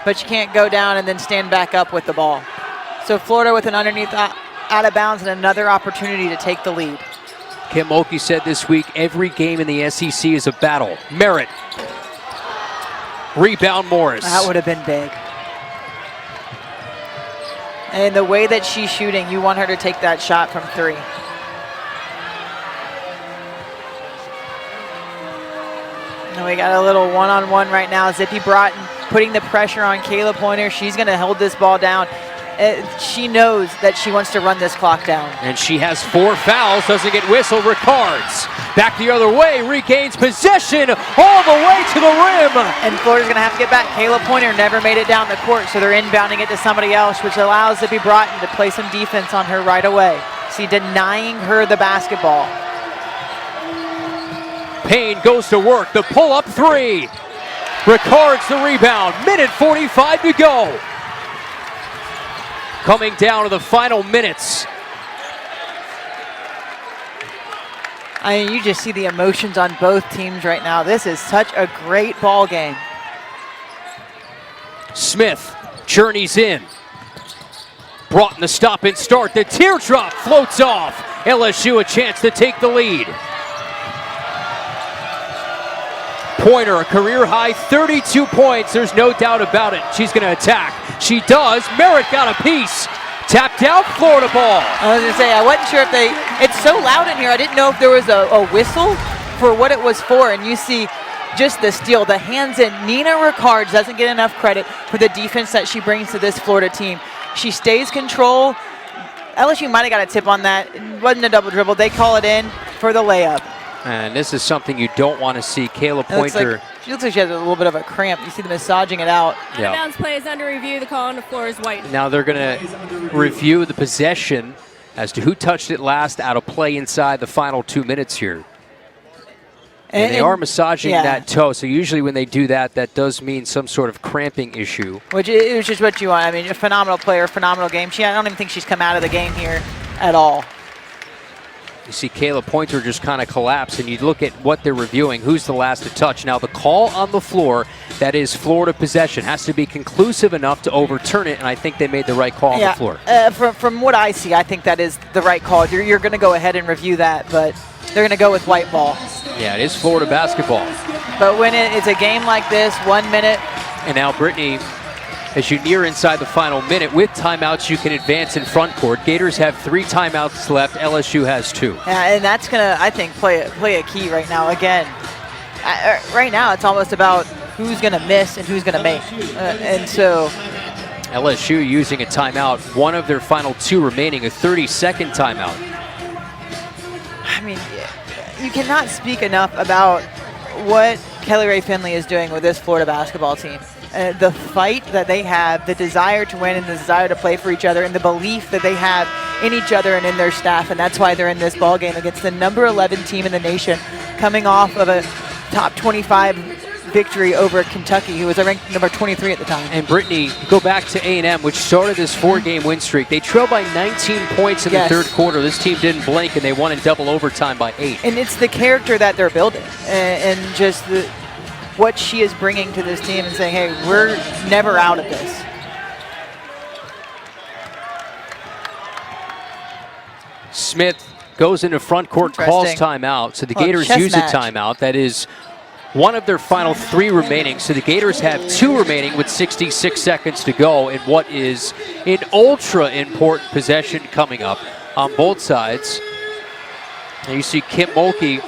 But you can't go down and then stand back up with the ball. So Florida with an underneath out of bounds and another opportunity to take the lead. Kim Mulkey said this week, every game in the SEC is a battle. Merritt. Rebound Morris. That would have been big. And the way that she's shooting, you want her to take that shot from 3. And we got a little one-on-one right now. Zippy Broughton putting the pressure on Kayla Pointer. She's going to hold this ball down. She knows that she wants to run this clock down. And she has 4 fouls, doesn't get whistled. Ricards back the other way, regains possession all the way to the rim. And Florida's going to have to get back. Kayla Pointer never made it down the court, so they're inbounding it to somebody else, which allows Zippy Broughton to play some defense on her right away. See, denying her the basketball. Payne goes to work, the pull-up 3. Ricards the rebound, minute 45 to go. Coming down to the final minutes. I mean, you just see the emotions on both teams right now. This is such a great ball game. Smith journeys in. Broughton the stop and start. The teardrop floats off. LSU a chance to take the lead. Pointer, a career-high 32 points. There's no doubt about it. She's going to attack. She does. Merritt got a piece. Tapped out, Florida ball. I was going to say, I wasn't sure if it's so loud in here, I didn't know if there was a whistle for what it was for. And you see just the steal, the hands in. Nina Ricards doesn't get enough credit for the defense that she brings to this Florida team. She stays control. LSU might have got a tip on that. It wasn't a double dribble. They call it in for the layup. And this is something you don't want to see. Kayla Pointer. She looks like she has a little bit of a cramp. You see them massaging it out. Out of bounds play is under review. The call on the floor is white. Now they're going to review the possession as to who touched it last out of play inside the final 2 minutes here. And they are massaging that toe, so usually when they do that, that does mean some sort of cramping issue. Which is just what you want. I mean, a phenomenal player, phenomenal game. I don't even think she's come out of the game here at all. You see Kayla Pointer just kind of collapse, and you look at what they're reviewing, who's the last to touch. Now the call on the floor, that is Florida possession, has to be conclusive enough to overturn it, and I think they made the right call on the floor. From what I see, I think that is the right call. You're going to go ahead and review that, but they're going to go with white ball. Yeah, it is Florida basketball. But when it's a game like this, 1 minute. And now Brittany, as you near inside the final minute, with timeouts you can advance in front court. Gators have 3 timeouts left. LSU has 2. Yeah, and that's going to, I think, play a key right now. Again, right now it's almost about who's going to miss and who's going to make. And so LSU using a timeout, one of their final 2 remaining, a 30-second timeout. I mean, you cannot speak enough about what Kelly Rae Finley is doing with this Florida basketball team. The fight that they have, the desire to win and the desire to play for each other, and the belief that they have in each other and in their staff, and that's why they're in this ball game against the number 11 team in the nation, coming off of a top 25 victory over Kentucky, who was ranked number 23 at the time. And Brittany, go back to A&M, which started this 4-game win streak. They trailed by 19 points in the third quarter. This team didn't blink, and they won in double overtime by 8. And it's the character that they're building, and just what she is bringing to this team and saying, hey, we're never out of this. Smith goes into front court, calls timeout. So the Gators use a timeout. That is one of their final 3 remaining. So the Gators have 2 remaining with 66 seconds to go in what is an ultra important possession coming up on both sides. And you see Kim Mulkey,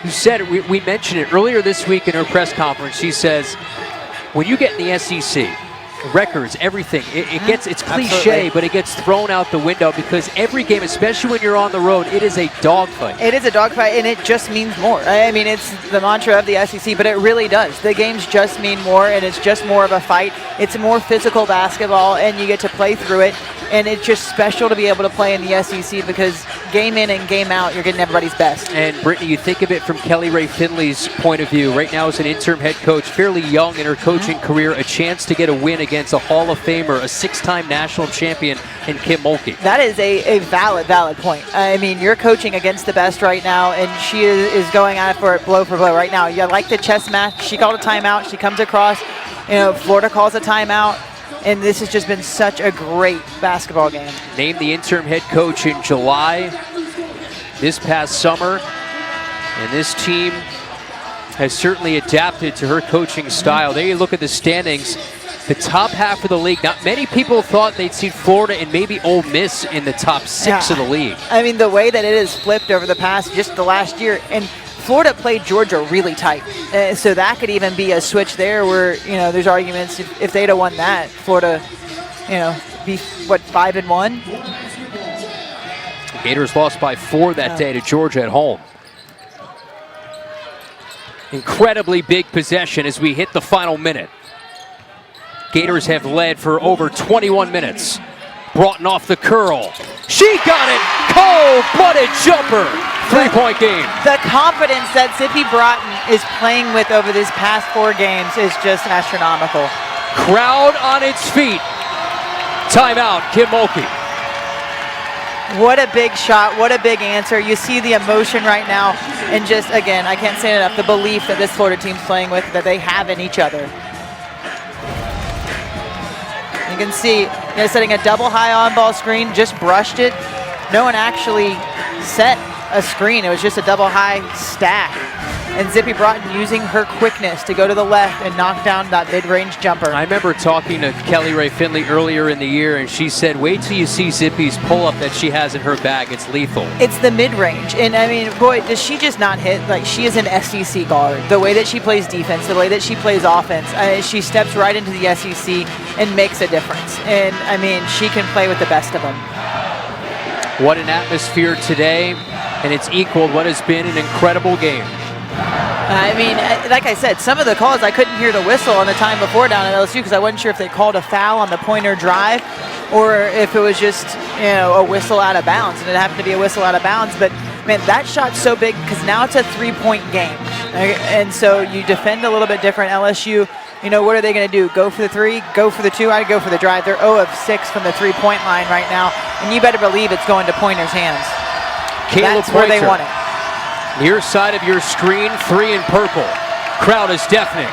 who said, we mentioned it earlier this week in her press conference. She says, when you get in the SEC, records, everything, it's cliche, but it gets thrown out the window because every game, especially when you're on the road, it is a dogfight. It is a dogfight, and it just means more. I mean, it's the mantra of the SEC, but it really does. The games just mean more, and it's just more of a fight. It's more physical basketball, and you get to play through it, and it's just special to be able to play in the SEC because game in and game out, you're getting everybody's best. And Brittany, you think of it from Kelly Rae Finley's point of view. Right now as an interim head coach, fairly young in her coaching career, a chance to get a win against a Hall of Famer, a 6-time national champion in Kim Mulkey. That is a valid point. I mean, you're coaching against the best right now, and she is going at it for blow right now. You like the chess match. She called a timeout. She comes across. Florida calls a timeout. And this has just been such a great basketball game. Named the interim head coach in July this past summer. And this team has certainly adapted to her coaching style. There you look at the standings. The top half of the league, not many people thought they'd see Florida and maybe Ole Miss in the top 6 of the league. I mean, the way that it has flipped over just the last year, and Florida played Georgia really tight. So that could even be a switch there where, there's arguments if they'd have won that, Florida, be, 5-1? Gators lost by 4 that day to Georgia at home. Incredibly big possession as we hit the final minute. Gators have led for over 21 minutes. Broughton off the curl. She got it! Cold-blooded jumper! 3-point game. The confidence that Zippy Broughton is playing with over these past 4 games is just astronomical. Crowd on its feet. Timeout, Kim Mulkey. What a big shot, what a big answer. You see the emotion right now, and just, again, I can't say it enough, the belief that this Florida team's playing with, that they have in each other. You can see, setting a double high on-ball screen, just brushed it. No one actually set a screen. It was just a double high stack. And Zippy Broughton using her quickness to go to the left and knock down that mid-range jumper. I remember talking to Kelly Rae Finley earlier in the year, and she said, wait till you see Zippy's pull-up that she has in her bag. It's lethal. It's the mid-range. And, I mean, boy, does she just not hit. Like, she is an SEC guard. The way that she plays defense, the way that she plays offense, she steps right into the SEC and makes a difference. And, I mean, she can play with the best of them. What an atmosphere today, and it's equaled what has been an incredible game. I mean, like I said, some of the calls, I couldn't hear the whistle on the time before down at LSU because I wasn't sure if they called a foul on the pointer drive or if it was just, a whistle out of bounds. And it happened to be a whistle out of bounds. But, man, that shot's so big because now it's a 3-point game. And so you defend a little bit different. LSU, what are they going to do? Go for the 3? Go for the 2? I'd go for the drive. They're 0 of 6 from the 3-point line right now. And you better believe it's going to Pointer's hands. That's where they want it. Near side of your screen, 3 in purple. Crowd is deafening.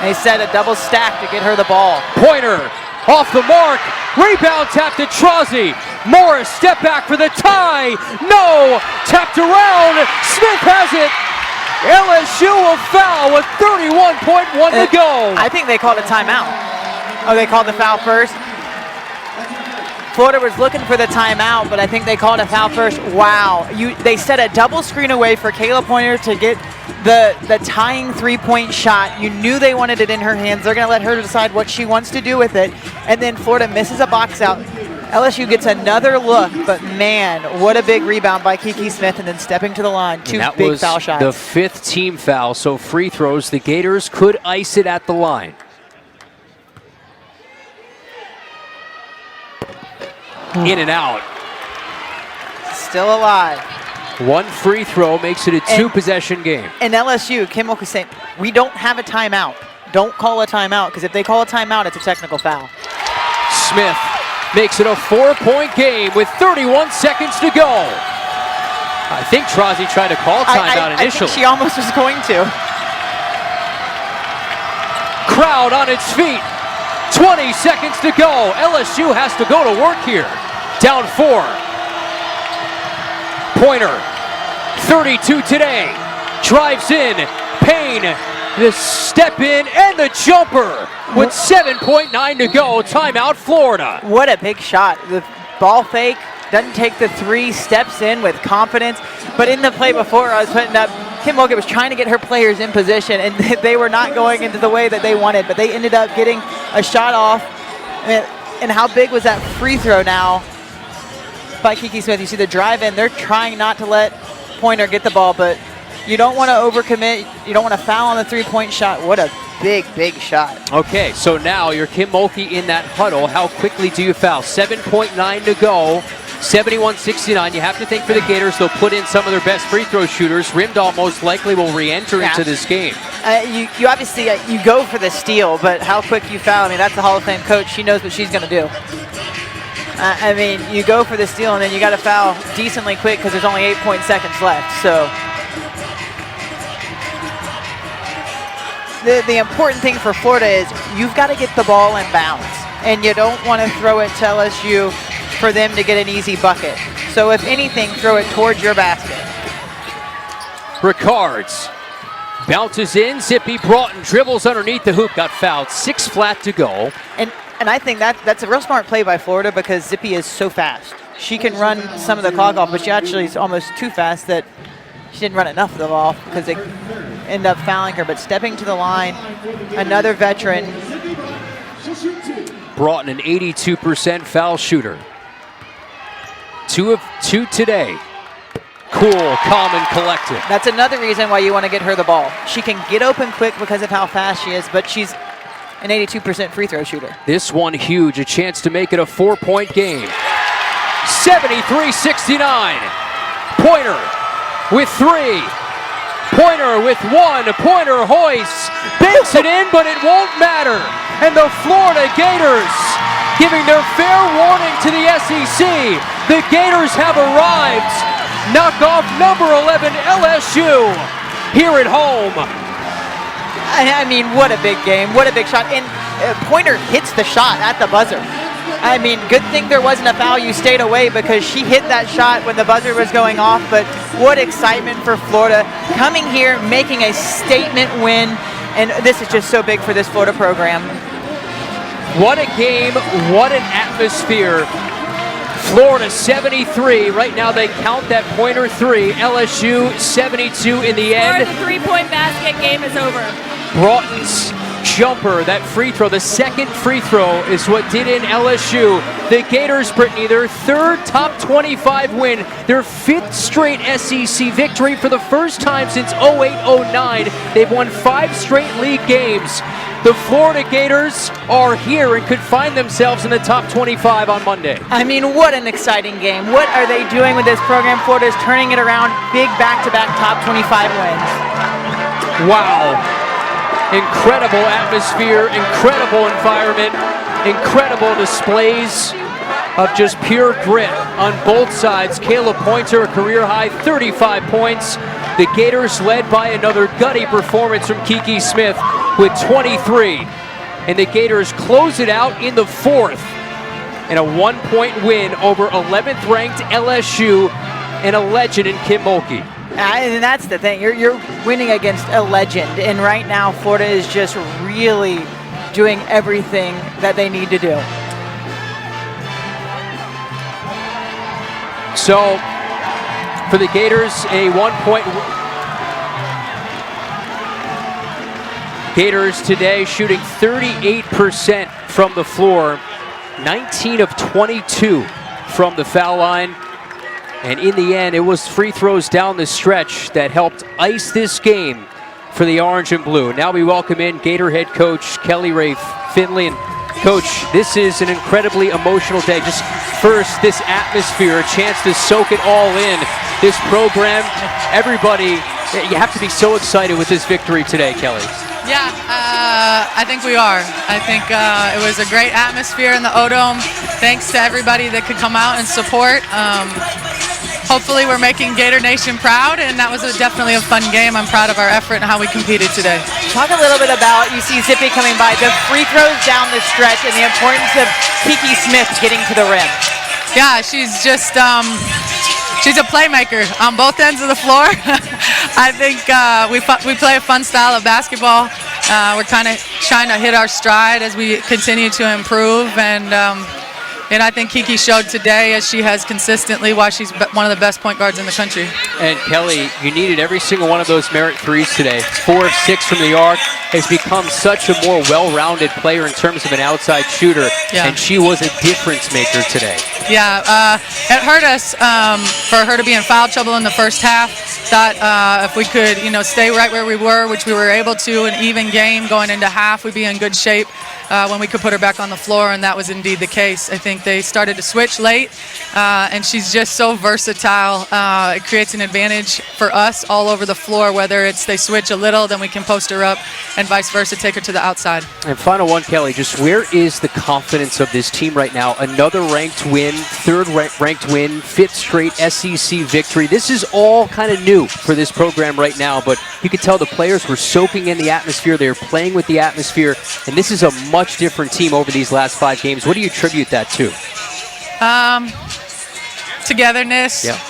They set a double stack to get her the ball. Pointer off the mark. Rebound tap to Trozzi. Morris step back for the tie. No. Tapped around. Smith has it. LSU will foul with 31.1 to go. I think they called a timeout. Oh, they called the foul first? Florida was looking for the timeout, but I think they called a foul first. Wow. They set a double screen away for Kayla Pointer to get the tying 3-point shot. You knew they wanted it in her hands. They're going to let her decide what she wants to do with it. And then Florida misses a box out. LSU gets another look, but man, what a big rebound by Kiki Smith, and then stepping to the line. 2 big foul shots. The 5th team foul, so free throws. The Gators could ice it at the line. In and out. Still alive. One free throw makes it a two-possession game. And LSU, Kim Mulkey saying, we don't have a timeout. Don't call a timeout, because if they call a timeout, it's a technical foul. Smith makes it a 4-point game with 31 seconds to go. I think Trozzi tried to call timeout initially. I think she almost was going to. Crowd on its feet. 20 seconds to go. LSU has to go to work here. Down 4. Pointer, 32 today. Drives in. Payne, the step in and the jumper with 7.9 to go. Timeout, Florida. What a big shot. The ball fake, doesn't take the 3, steps in with confidence. But in the play before I was putting up, Kim Mulkey was trying to get her players in position, and they were not going into the way that they wanted, but they ended up getting a shot off. And how big was that free throw now by Kiki Smith? You see the drive in. They're trying not to let Pointer get the ball, but you don't want to overcommit. You don't want to foul on the 3-point shot. What a big, big shot. Okay, so now you're Kim Mulkey in that huddle. How quickly do you foul? 7.9 to go. 71-69. You have to think for the Gators, they'll put in some of their best free throw shooters. Rimdahl most likely will re-enter into this game. You obviously, you go for the steal, but how quick you foul, I mean, that's the Hall of Fame coach. She knows what she's going to do. I mean, you go for the steal, and then you got to foul decently quick because there's only 8 seconds left. So the important thing for Florida is you've got to get the ball in bounds, and you don't want to throw it to LSU for them to get an easy bucket. So if anything, throw it towards your basket. Ricards bounces in. Zippy Broughton dribbles underneath the hoop, got fouled. 6 flat to go. And I think that's a real smart play by Florida because Zippy is so fast. She can run some of the clock off, but she actually is almost too fast that she didn't run enough of them off because they end up fouling her. But stepping to the line, another veteran. Broughton, an 82% foul shooter. 2 of 2 today. Cool, calm, and collected. That's another reason why you want to get her the ball. She can get open quick because of how fast she is, but she's an 82% free throw shooter. This one huge, a chance to make it a 4-point game. 73-69. Pointer with 3. Pointer with 1. Pointer hoists, banks it in, but it won't matter. And the Florida Gators giving their fair warning to the SEC. The Gators have arrived. Knock off number 11 LSU here at home. I mean, what a big game. What a big shot. And Pointer hits the shot at the buzzer. I mean, good thing there wasn't a foul. You stayed away because she hit that shot when the buzzer was going off. But what excitement for Florida. Coming here, making a statement win. And this is just so big for this Florida program. What a game. What an atmosphere. Florida 73. Right now they count that Pointer 3. LSU 72 in the end. The 3-point basket, game is over. Broughton's jumper, that free throw, the second free throw is what did in LSU. The Gators, Brittany, their 3rd top 25 win, their 5th straight SEC victory for the first time since 08-09. They've won 5 straight league games. The Florida Gators are here and could find themselves in the top 25 on Monday. I mean, what an exciting game. What are they doing with this program? Florida is turning it around. Big back-to-back top 25 wins. Wow. Incredible atmosphere, incredible environment, incredible displays of just pure grit on both sides. Kayla Pointer, a career-high 35 points. The Gators led by another gutty performance from Kiki Smith with 23. And the Gators close it out in the 4th in a 1-point win over 11th ranked LSU and a legend in Kim Mulkey. And that's the thing, you're winning against a legend, and right now Florida is just really doing everything that they need to do. So, for the Gators, a 1-point. Gators today shooting 38% from the floor, 19 of 22 from the foul line. And in the end, it was free throws down the stretch that helped ice this game for the orange and blue. Now we welcome in Gator head coach Kelly Ray Finley. And Coach, this is an incredibly emotional day. Just first, this atmosphere, a chance to soak it all in. this program. Everybody, you have to be so excited with this victory today, Kelly. Yeah, I think we are. I think it was a great atmosphere in the O-Dome. Thanks to everybody that could come out and support. Hopefully we're making Gator Nation proud, and that was definitely a fun game. I'm proud of our effort and how we competed today. Talk a little bit about, you see Zippy coming by, the free throws down the stretch and the importance of Kiki Smith getting to the rim. Yeah, she's just, she's a playmaker on both ends of the floor. I think we play a fun style of basketball. We're kind of trying to hit our stride as we continue to improve, and I think Kiki showed today, as she has consistently, why she's one of the best point guards in the country. And Kelly, you needed every single one of those merit threes today. 4 of 6 from the arc. Has become such a more well-rounded player in terms of an outside shooter, and she was a difference maker today. Yeah, it hurt us for her to be in foul trouble in the first half. Thought if we could, stay right where we were, which we were able to, an even game going into half, we'd be in good shape when we could put her back on the floor, and that was indeed the case. I think they started to switch late, and she's just so versatile. It creates an advantage for us all over the floor, whether it's they switch a little, then we can post her up, and vice versa, take her to the outside. And final one, Kelly, just where is the confidence of this team right now? Another ranked win, third ranked win, 5th straight SEC victory. This is all kind of new for this program right now, but you could tell the players were soaking in the atmosphere. They were playing with the atmosphere, and this is a much different team over these last 5 games. What do you attribute that to? Togetherness. Yeah.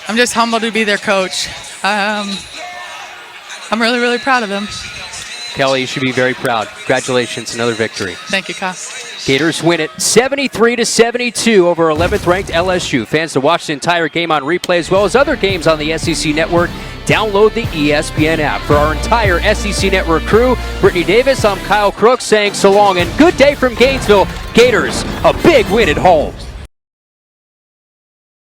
I'm just humbled to be their coach. I'm really, really proud of them. Kelly, you should be very proud. Congratulations, another victory. Thank you, Kyle. Gators win it 73-72 over 11th-ranked LSU. Fans to watch the entire game on replay as well as other games on the SEC Network. Download the ESPN app. For our entire SEC Network crew, Brittany Davis, I'm Kyle Crooks saying so long and good day from Gainesville. Gators, a big win at home.